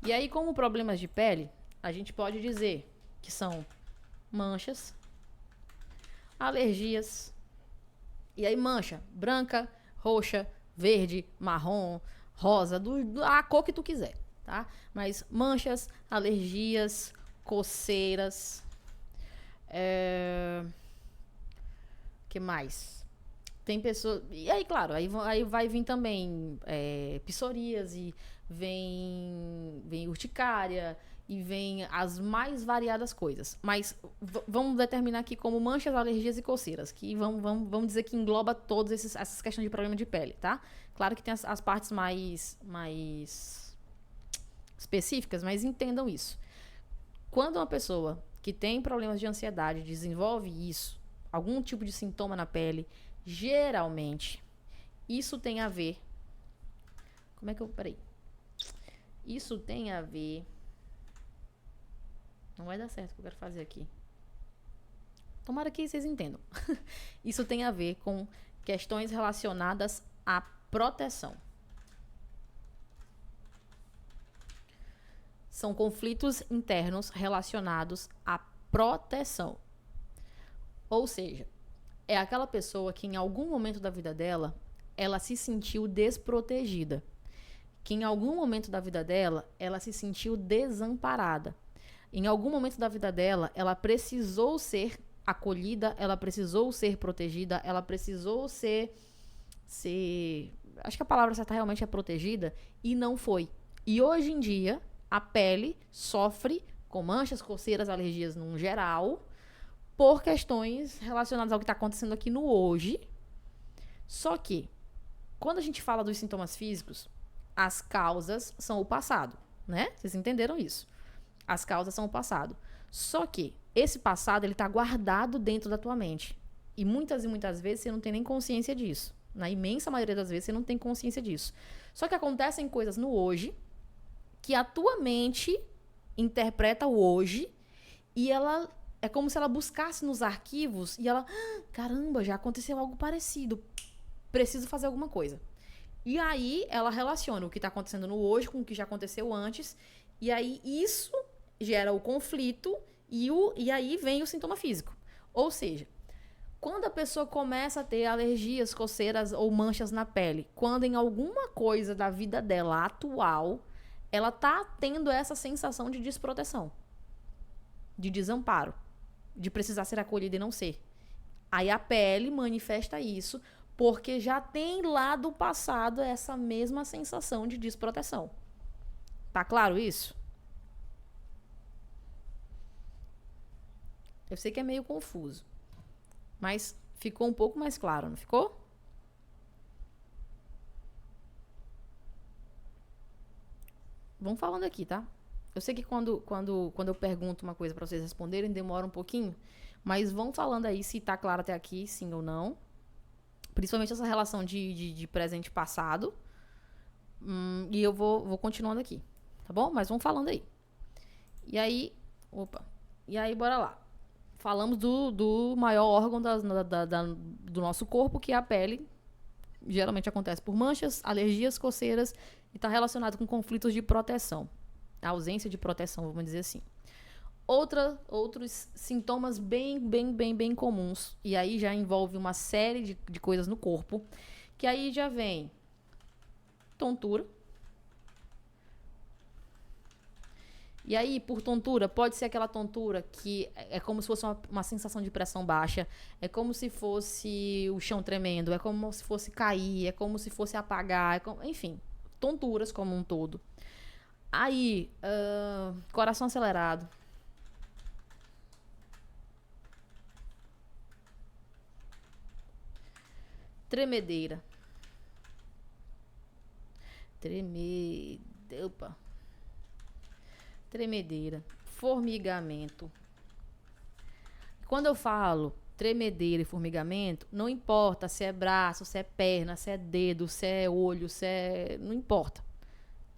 E aí, como problemas de pele, a gente pode dizer que são manchas, alergias, e aí mancha branca, roxa, verde, marrom, rosa, a cor que tu quiser, tá? Mas manchas, alergias, coceiras, que mais? Tem pessoas... E aí, claro, aí vai vir também psoríase, vem urticária e vem as mais variadas coisas. Mas vamos determinar aqui como manchas, alergias e coceiras, que vamos dizer que engloba todas essas questões de problema de pele, tá? Claro que tem as partes mais específicas, mas entendam isso. Quando uma pessoa que tem problemas de ansiedade desenvolve isso, algum tipo de sintoma na pele, geralmente isso tem a ver Como é que eu... Peraí. Isso tem a ver... Não vai dar certo o que eu quero fazer aqui. Tomara que vocês entendam. Isso tem a ver com questões relacionadas à proteção. São conflitos internos relacionados à proteção. Ou seja, é aquela pessoa que em algum momento da vida dela, ela se sentiu desprotegida. Que em algum momento da vida dela, ela se sentiu desamparada. Em algum momento da vida dela, ela precisou ser acolhida, ela precisou ser protegida, ela precisou ser... Acho que a palavra certa realmente é protegida, e não foi. E hoje em dia, a pele sofre com manchas, coceiras, alergias num geral, por questões relacionadas ao que está acontecendo aqui no hoje. Só que, quando a gente fala dos sintomas físicos, as causas são o passado, né? Vocês entenderam isso? As causas são o passado. Só que esse passado, ele tá guardado dentro da tua mente. E muitas vezes você não tem nem consciência disso. Na imensa maioria das vezes você não tem consciência disso. Só que acontecem coisas no hoje que a tua mente interpreta o hoje e ela... É como se ela buscasse nos arquivos e ela... Caramba, já aconteceu algo parecido. Preciso fazer alguma coisa. E aí ela relaciona o que está acontecendo no hoje com o que já aconteceu antes. E aí isso gera o conflito e aí vem o sintoma físico. Ou seja, quando a pessoa começa a ter alergias, coceiras ou manchas na pele, quando em alguma coisa da vida dela atual, ela tá tendo essa sensação de desproteção, de desamparo, de precisar ser acolhida e não ser. Aí a pele manifesta isso porque já tem lá do passado essa mesma sensação de desproteção. Tá claro isso? Eu sei que é meio confuso, mas ficou um pouco mais claro, não ficou? Vão falando aqui, tá? Eu sei que quando eu pergunto uma coisa pra vocês responderem, demora um pouquinho, mas vão falando aí se tá claro até aqui, sim ou não. Principalmente essa relação de presente e passado. E eu vou continuando aqui, tá bom? Mas vão falando aí. E aí, bora lá. Falamos do maior órgão do nosso corpo, que é a pele. Geralmente acontece por manchas, alergias, coceiras e está relacionado com conflitos de proteção. A ausência de proteção, vamos dizer assim. Outros sintomas bem comuns. E aí já envolve uma série de coisas no corpo. Que aí já vem tontura. E aí, por tontura, pode ser aquela tontura que é como se fosse uma sensação de pressão baixa, é como se fosse o chão tremendo, é como se fosse cair, é como se fosse apagar, enfim, tonturas como um todo. Aí, coração acelerado. Tremedeira. Tremedeira, formigamento. Quando eu falo tremedeira e formigamento, não importa se é braço, se é perna, se é dedo, se é olho, não importa.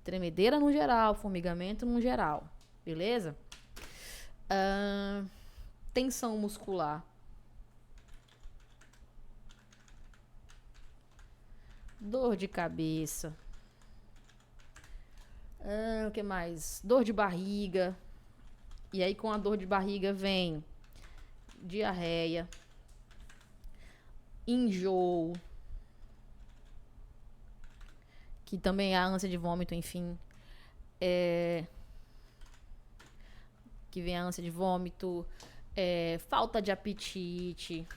Tremedeira no geral, formigamento no geral. Beleza? Tensão muscular. Dor de cabeça. O que mais? Dor de barriga. E aí com a dor de barriga vem diarreia, enjoo, que também é a ânsia de vômito, enfim. Que vem a ânsia de vômito, falta de apetite.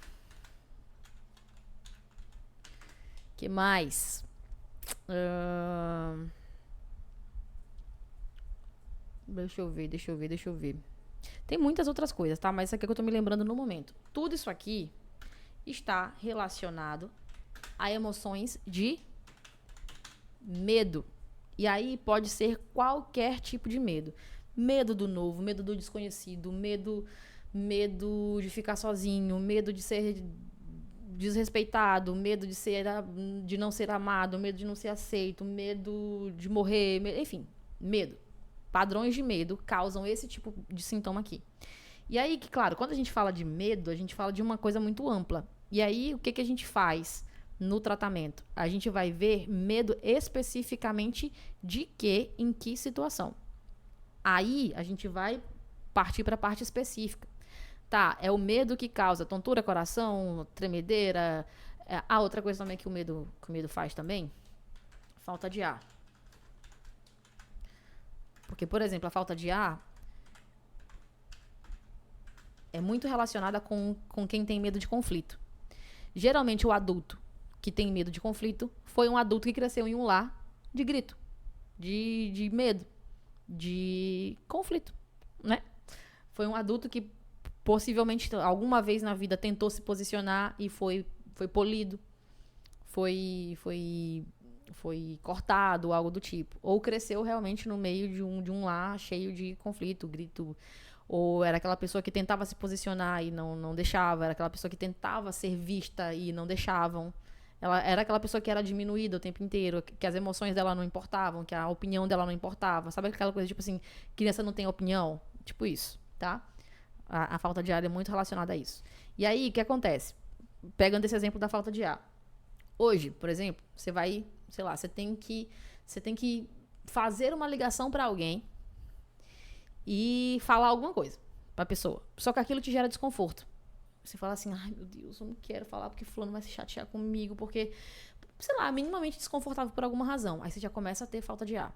Que mais? Deixa eu ver. Tem muitas outras coisas, tá? Mas isso aqui é que eu tô me lembrando no momento. Tudo isso aqui está relacionado a emoções de medo. E aí pode ser qualquer tipo de medo. Medo do novo, medo do desconhecido, medo de ficar sozinho, medo de ser desrespeitado, medo de não ser amado, medo de não ser aceito, medo de morrer, enfim, medo. Padrões de medo causam esse tipo de sintoma aqui. E aí, que claro, quando a gente fala de medo, a gente fala de uma coisa muito ampla. E aí, o que a gente faz no tratamento? A gente vai ver medo especificamente de quê, em que situação. Aí, a gente vai partir para a parte específica. Tá, é o medo que causa tontura, coração, tremedeira. Outra coisa também que o medo faz também, falta de ar. Porque, por exemplo, a falta de ar é muito relacionada com quem tem medo de conflito. Geralmente, o adulto que tem medo de conflito foi um adulto que cresceu em um lar de grito, de medo, de conflito, né? Foi um adulto que possivelmente alguma vez na vida tentou se posicionar e foi polido, foi cortado, algo do tipo. Ou cresceu realmente no meio de um lar cheio de conflito, grito. Ou era aquela pessoa que tentava se posicionar e não deixava. Era aquela pessoa que tentava ser vista e não deixavam. Ela era aquela pessoa que era diminuída o tempo inteiro, que as emoções dela não importavam, que a opinião dela não importava. Sabe aquela coisa tipo assim, criança não tem opinião? Tipo isso, tá? A falta de ar é muito relacionada a isso. E aí, o que acontece? Pegando esse exemplo da falta de ar. Hoje, por exemplo, você vai, sei lá, você tem que fazer uma ligação para alguém e falar alguma coisa pra pessoa. Só que aquilo te gera desconforto. Você fala assim, ai meu Deus, eu não quero falar porque fulano vai se chatear comigo, porque, sei lá, minimamente desconfortável por alguma razão. Aí você já começa a ter falta de ar.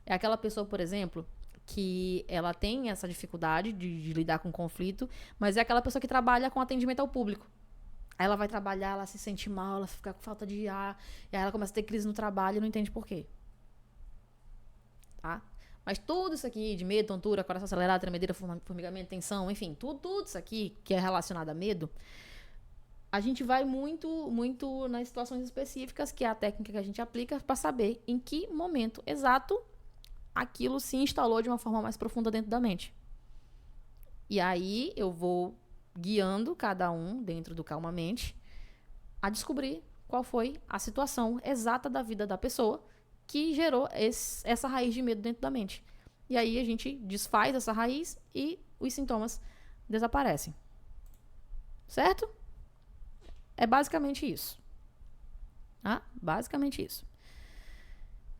É aquela pessoa, por exemplo, que ela tem essa dificuldade de lidar com conflito, mas é aquela pessoa que trabalha com atendimento ao público. Aí ela vai trabalhar, ela se sente mal, ela fica com falta de ar, e aí ela começa a ter crise no trabalho e não entende por quê. Tá? Mas tudo isso aqui de medo, tontura, coração acelerado, tremedeira, formigamento, tensão, enfim, tudo isso aqui que é relacionado a medo, a gente vai muito nas situações específicas, que é a técnica que a gente aplica para saber em que momento exato aquilo se instalou de uma forma mais profunda dentro da mente. E aí eu vou guiando cada um dentro do Calmamente a descobrir qual foi a situação exata da vida da pessoa que gerou essa raiz de medo dentro da mente. E aí a gente desfaz essa raiz e os sintomas desaparecem. Certo? É basicamente isso. Ah, basicamente isso.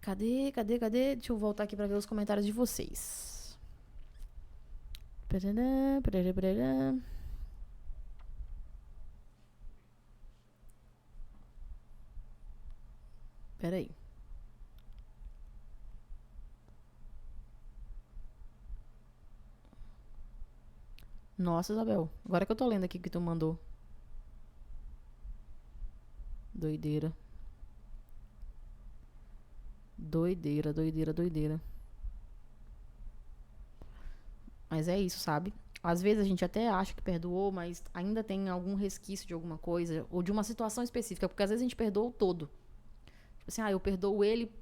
Cadê? Deixa eu voltar aqui para ver os comentários de vocês. Peraí. Nossa, Isabel. Agora que eu tô lendo aqui o que tu mandou. Doideira. Mas é isso, sabe? Às vezes a gente até acha que perdoou, mas ainda tem algum resquício de alguma coisa, ou de uma situação específica, porque às vezes a gente perdoa o todo. Tipo assim, eu perdoo ele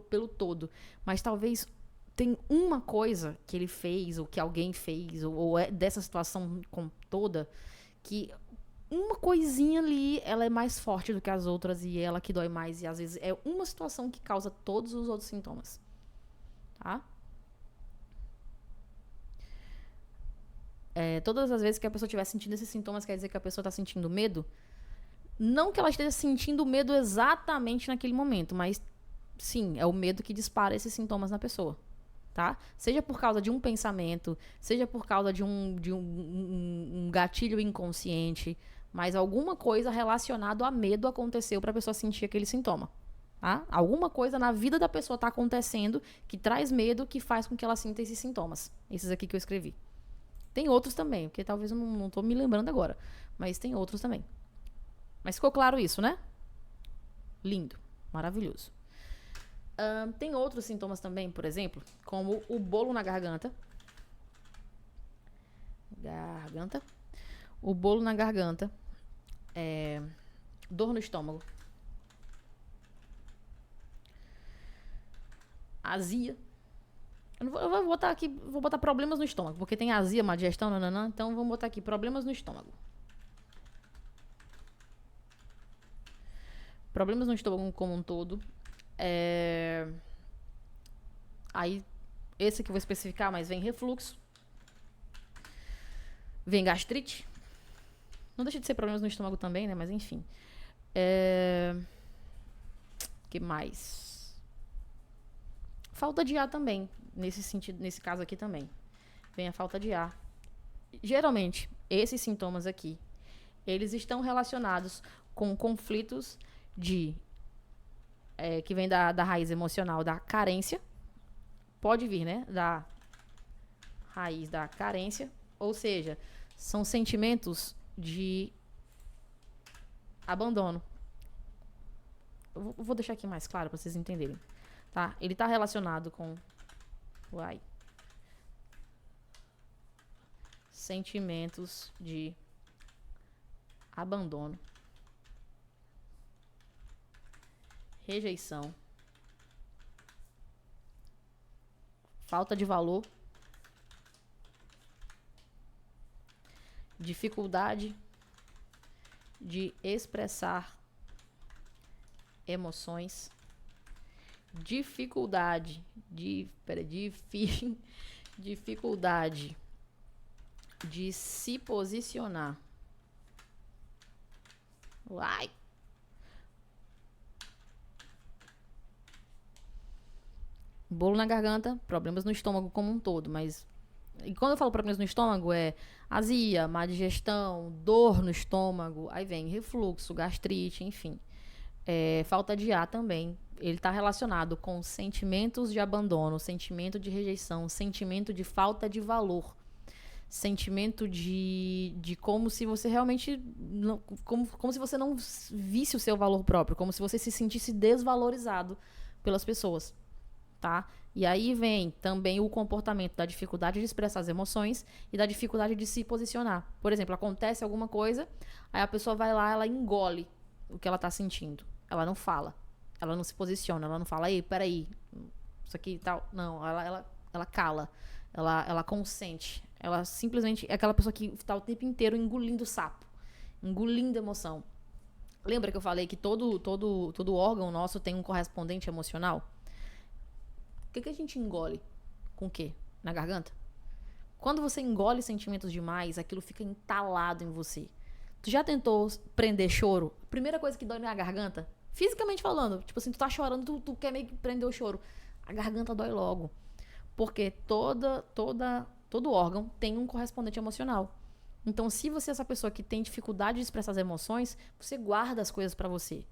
pelo todo. Mas talvez tem uma coisa que ele fez, ou que alguém fez, ou é dessa situação toda, que uma coisinha ali, ela é mais forte do que as outras e ela que dói mais. E às vezes é uma situação que causa todos os outros sintomas. Tá? Todas as vezes que a pessoa estiver sentindo esses sintomas, quer dizer que a pessoa está sentindo medo. Não que ela esteja sentindo medo exatamente naquele momento, mas sim, é o medo que dispara esses sintomas na pessoa. Tá? Seja por causa de um pensamento, seja por causa de um gatilho inconsciente, mas alguma coisa relacionada a medo aconteceu para a pessoa sentir aquele sintoma. Tá? Alguma coisa na vida da pessoa está acontecendo que traz medo, que faz com que ela sinta esses sintomas. Esses aqui que eu escrevi. Tem outros também, porque talvez eu não estou me lembrando agora, mas tem outros também. Mas ficou claro isso, né? Lindo, maravilhoso. Tem outros sintomas também, por exemplo, como o bolo na garganta. O bolo na garganta. Dor no estômago. Azia. Eu vou botar aqui, vou botar problemas no estômago, porque tem azia, má digestão, nananã, então vamos botar aqui problemas no estômago. Problemas no estômago como um todo. Aí, esse que eu vou especificar, mas vem refluxo. Vem gastrite. Não deixa de ser problemas no estômago também, né? Mas enfim. Que mais? Falta de ar também. Nesse sentido, nesse caso aqui também. Vem a falta de ar. Geralmente, esses sintomas aqui, eles estão relacionados com conflitos que vem da raiz emocional da carência. Pode vir, né? Da raiz da carência. Ou seja, são sentimentos de abandono. Eu vou deixar aqui mais claro para vocês entenderem. Tá? Ele está relacionado com sentimentos de abandono, rejeição, falta de valor, dificuldade de expressar emoções, dificuldade de se posicionar. Bolo na garganta, problemas no estômago como um todo, mas... E quando eu falo problemas no estômago, é azia, má digestão, dor no estômago, aí vem refluxo, gastrite, enfim. Falta de ar também. Ele está relacionado com sentimentos de abandono, sentimento de rejeição, sentimento de falta de valor, sentimento de como se você realmente... como se você não visse o seu valor próprio, como se você se sentisse desvalorizado pelas pessoas. Tá? E aí vem também o comportamento da dificuldade de expressar as emoções e da dificuldade de se posicionar. Por exemplo, acontece alguma coisa, aí a pessoa vai lá, ela engole o que ela tá sentindo. Ela não fala, ela não se posiciona, ela não fala, ei, peraí, isso aqui e tal. Não, ela cala, ela consente. Ela simplesmente é aquela pessoa que tá o tempo inteiro engolindo sapo, engolindo emoção. Lembra que eu falei que todo órgão nosso tem um correspondente emocional? O que a gente engole? Com o quê? Na garganta? Quando você engole sentimentos demais, aquilo fica entalado em você. Tu já tentou prender choro? Primeira coisa que dói na garganta, fisicamente falando, tipo assim, tu tá chorando, tu quer meio que prender o choro. A garganta dói logo. Porque todo órgão tem um correspondente emocional. Então, se você é essa pessoa que tem dificuldade de expressar as emoções, você guarda as coisas pra você.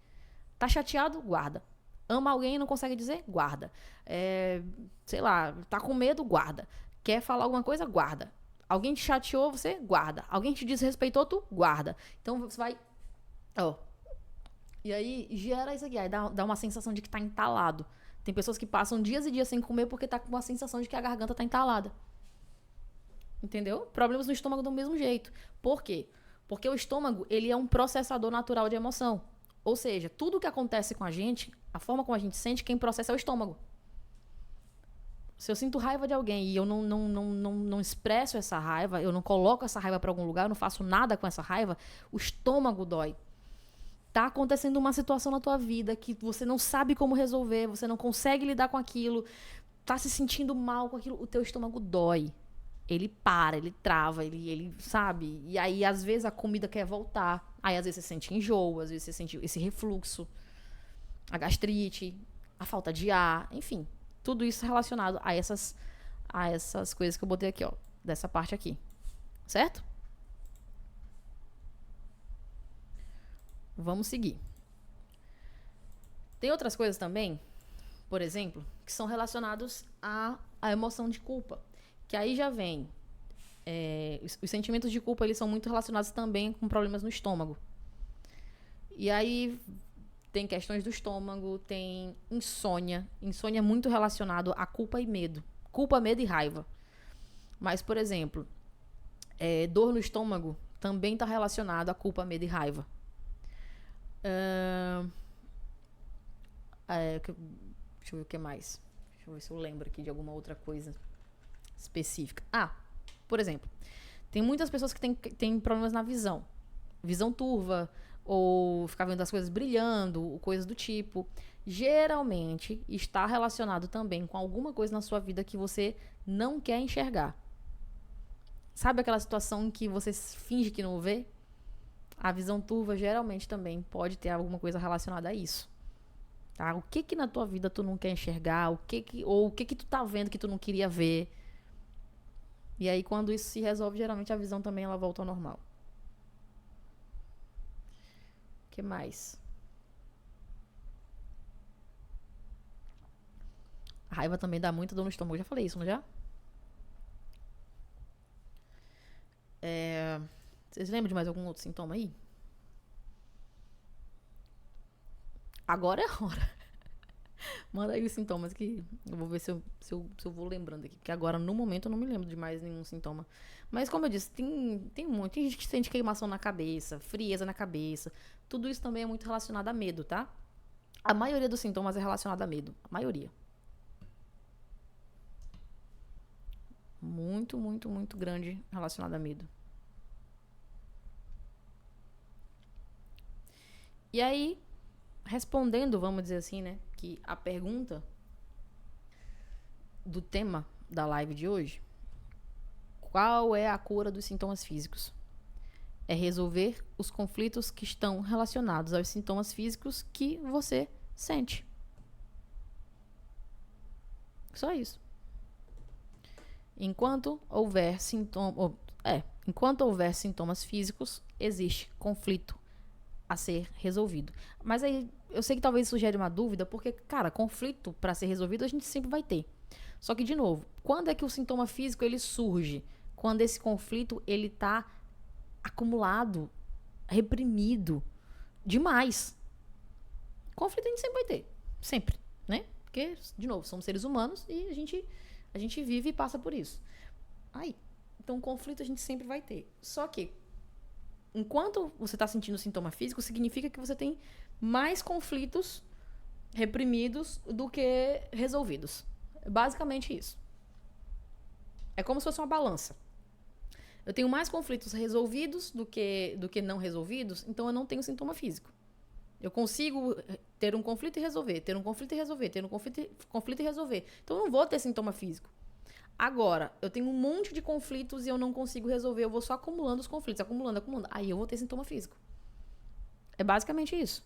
Tá chateado? Guarda. Ama alguém e não consegue dizer? Guarda. Sei lá, tá com medo? Guarda. Quer falar alguma coisa? Guarda. Alguém te chateou? Você? Guarda. Alguém te desrespeitou? Tu? Guarda. Então você vai... E aí gera isso aqui. Aí dá uma sensação de que tá entalado. Tem pessoas que passam dias e dias sem comer porque tá com uma sensação de que a garganta tá entalada. Entendeu? Problemas no estômago do mesmo jeito. Por quê? Porque o estômago, ele é um processador natural de emoção. Ou seja, tudo que acontece com a gente, a forma como a gente sente, quem processa é o estômago. Se eu sinto raiva de alguém e eu não expresso essa raiva, eu não coloco essa raiva para algum lugar, eu não faço nada com essa raiva, o estômago dói. Tá acontecendo uma situação na tua vida que você não sabe como resolver, você não consegue lidar com aquilo, tá se sentindo mal com aquilo, o teu estômago dói. Ele para, ele trava, ele sabe? E aí, às vezes, a comida quer voltar. Aí, às vezes, você sente enjoo, às vezes você sente esse refluxo, a gastrite, a falta de ar, enfim. Tudo isso relacionado a essas coisas que eu botei aqui, ó. Dessa parte aqui. Certo? Vamos seguir. Tem outras coisas também, por exemplo, que são relacionadas à emoção de culpa. Que aí já vem... os sentimentos de culpa, eles são muito relacionados também com problemas no estômago. E aí tem questões do estômago, tem insônia. Insônia é muito relacionado a culpa e medo. Culpa, medo e raiva. Mas, por exemplo, dor no estômago também está relacionado a culpa, medo e raiva. Deixa eu ver o que mais. Deixa eu ver se eu lembro aqui de alguma outra coisa específica. Por exemplo, tem muitas pessoas que têm problemas na visão. Visão turva, ou ficar vendo as coisas brilhando, coisas do tipo, geralmente está relacionado também com alguma coisa na sua vida que você não quer enxergar. Sabe aquela situação em que você finge que não vê? A visão turva geralmente também pode ter alguma coisa relacionada a isso. Tá? O que na tua vida tu não quer enxergar? Ou o que tu tá vendo que tu não queria ver? E aí quando isso se resolve, geralmente a visão também ela volta ao normal. O que mais? A raiva também dá muita dor no estômago. Já falei isso, não já? Vocês lembram de mais algum outro sintoma aí? Agora é a hora. Manda aí os sintomas que eu vou ver se eu vou lembrando aqui. Porque agora, no momento, eu não me lembro de mais nenhum sintoma. Mas, como eu disse, tem muito. Tem gente que sente queimação na cabeça, frieza na cabeça. Tudo isso também é muito relacionado a medo, tá? A maioria dos sintomas é relacionada a medo. A maioria. Muito, muito, muito grande relacionada a medo. E aí, respondendo, vamos dizer assim, né? Que a pergunta do tema da live de hoje: qual é a cura dos sintomas físicos? É resolver os conflitos que estão relacionados aos sintomas físicos que você sente. Só isso. Enquanto houver sintomas físicos, existe conflito a ser resolvido. Mas aí, eu sei que talvez isso gere uma dúvida, porque, cara, conflito para ser resolvido a gente sempre vai ter. Só que, de novo, quando é que o sintoma físico ele surge? Quando esse conflito ele tá acumulado, reprimido demais. Conflito a gente sempre vai ter. Sempre, né? Porque, de novo, somos seres humanos e a gente vive e passa por isso. Aí, então, conflito a gente sempre vai ter. Só que, enquanto você está sentindo sintoma físico, significa que você tem mais conflitos reprimidos do que resolvidos. É basicamente isso. É como se fosse uma balança. Eu tenho mais conflitos resolvidos do que não resolvidos, então eu não tenho sintoma físico. Eu consigo ter um conflito e resolver, ter um conflito e resolver, ter um conflito e resolver. Então eu não vou ter sintoma físico. Agora, eu tenho um monte de conflitos e eu não consigo resolver, eu vou só acumulando os conflitos, acumulando. Aí eu vou ter sintoma físico. É basicamente isso.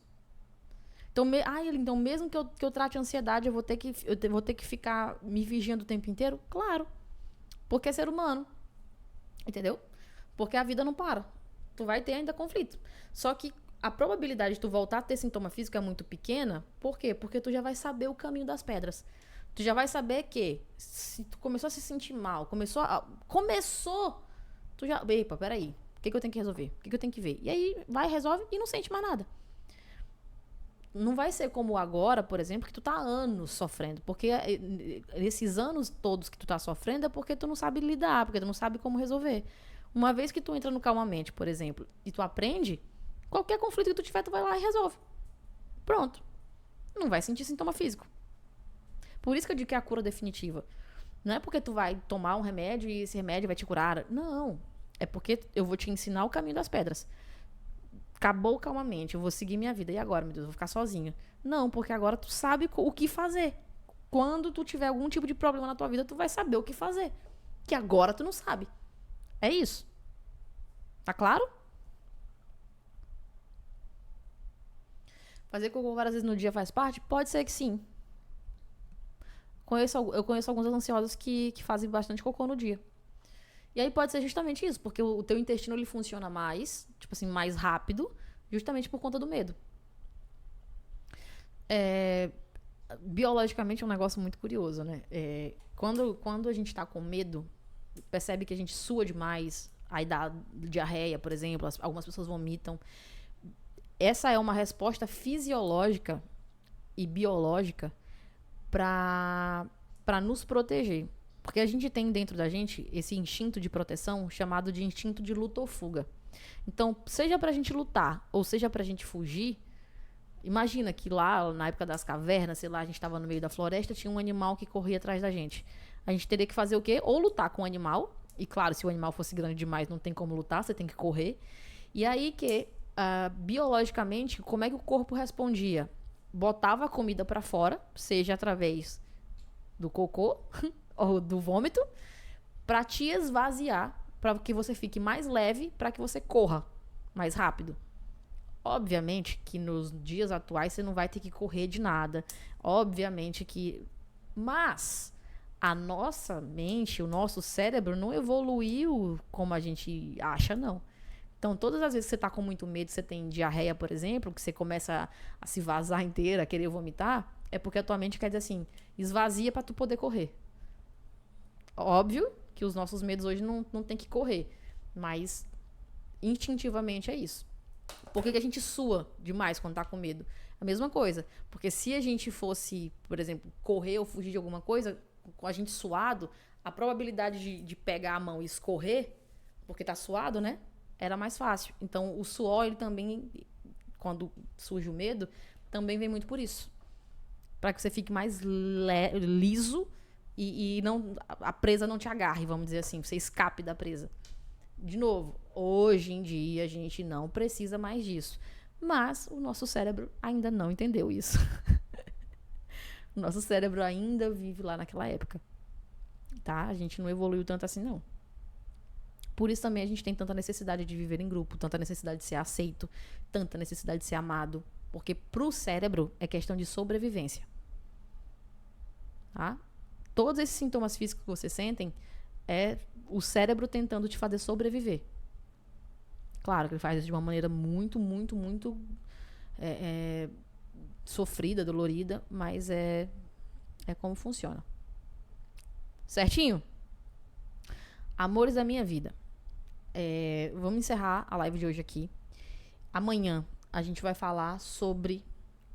Então, então mesmo que eu trate ansiedade, eu vou ter que ficar me vigiando o tempo inteiro? Claro. Porque é ser humano. Entendeu? Porque a vida não para. Tu vai ter ainda conflito. Só que a probabilidade de tu voltar a ter sintoma físico é muito pequena. Por quê? Porque tu já vai saber o caminho das pedras. Tu já vai saber que se tu começou a se sentir mal, tu já, epa, peraí, o que eu tenho que resolver? O que eu tenho que ver? E aí vai, resolve e não sente mais nada. Não vai ser como agora, por exemplo, que tu tá anos sofrendo. Porque esses anos todos que tu tá sofrendo é porque tu não sabe lidar, porque tu não sabe como resolver. Uma vez que tu entra no calmamente, por exemplo, e tu aprende, qualquer conflito que tu tiver, tu vai lá e resolve. Pronto. Não vai sentir sintoma físico. Por isso que eu digo que é a cura definitiva. Não é porque tu vai tomar um remédio e esse remédio vai te curar. Não. É porque eu vou te ensinar o caminho das pedras. Acabou calmamente, eu vou seguir minha vida. E agora, meu Deus, eu vou ficar sozinha. Não, porque agora tu sabe o que fazer. Quando tu tiver algum tipo de problema na tua vida, tu vai saber o que fazer. Que agora tu não sabe. É isso. Tá claro? Fazer cocô várias vezes no dia faz parte? Pode ser que sim. Eu conheço alguns ansiosos que fazem bastante cocô no dia. E aí pode ser justamente isso, porque o teu intestino ele funciona mais, tipo assim, mais rápido, justamente por conta do medo. Biologicamente é um negócio muito curioso, né? Quando a gente tá com medo, percebe que a gente sua demais, aí dá diarreia, por exemplo, algumas pessoas vomitam. Essa é uma resposta fisiológica e biológica para nos proteger. Porque a gente tem dentro da gente esse instinto de proteção chamado de instinto de luta ou fuga. Então, seja pra gente lutar ou seja pra gente fugir, imagina que lá, na época das cavernas, sei lá, a gente estava no meio da floresta, tinha um animal que corria atrás da gente. A gente teria que fazer o quê? Ou lutar com o animal, e claro, se o animal fosse grande demais, não tem como lutar, você tem que correr. E aí que biologicamente, como é que o corpo respondia? Botava a comida pra fora, seja através do cocô ou do vômito, pra te esvaziar, pra que você fique mais leve, pra que você corra mais rápido. Obviamente que nos dias atuais você não vai ter que correr de nada. Obviamente que. Mas a nossa mente, o nosso cérebro não evoluiu como a gente acha, não. Então, todas as vezes que você tá com muito medo, você tem diarreia, por exemplo, que você começa a se vazar inteira, a querer vomitar, é porque a tua mente quer dizer assim, esvazia pra tu poder correr. Óbvio que os nossos medos hoje não tem que correr, mas instintivamente é isso. Por que a gente sua demais quando tá com medo? A mesma coisa. Porque se a gente fosse, por exemplo, correr ou fugir de alguma coisa, com a gente suado, a probabilidade de pegar a mão e escorrer, porque tá suado, né? Era mais fácil. Então, o suor, ele também, quando surge o medo, também vem muito por isso. Para que você fique mais liso e não, a presa não te agarre, vamos dizer assim. Você escape da presa. De novo, hoje em dia a gente não precisa mais disso. Mas o nosso cérebro ainda não entendeu isso. O nosso cérebro ainda vive lá naquela época. Tá? A gente não evoluiu tanto assim, não. Por isso também a gente tem tanta necessidade de viver em grupo, tanta necessidade de ser aceito, tanta necessidade de ser amado. Porque pro cérebro é questão de sobrevivência. Tá? Todos esses sintomas físicos que você sentem é o cérebro tentando te fazer sobreviver. Claro que ele faz isso de uma maneira muito, muito, muito sofrida, dolorida, mas é como funciona. Certinho? Amores da minha vida. Vamos encerrar a live de hoje aqui. Amanhã a gente vai falar sobre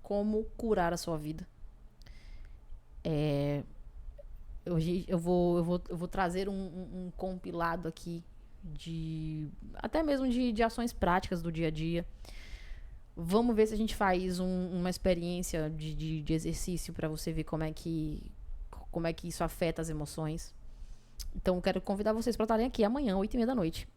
como curar a sua vida. Hoje eu vou trazer um compilado aqui até mesmo de ações práticas do dia a dia. Vamos ver se a gente faz uma experiência de exercício para você ver como é que isso afeta as emoções. Então eu quero convidar vocês para estarem aqui amanhã, 8h30 da noite.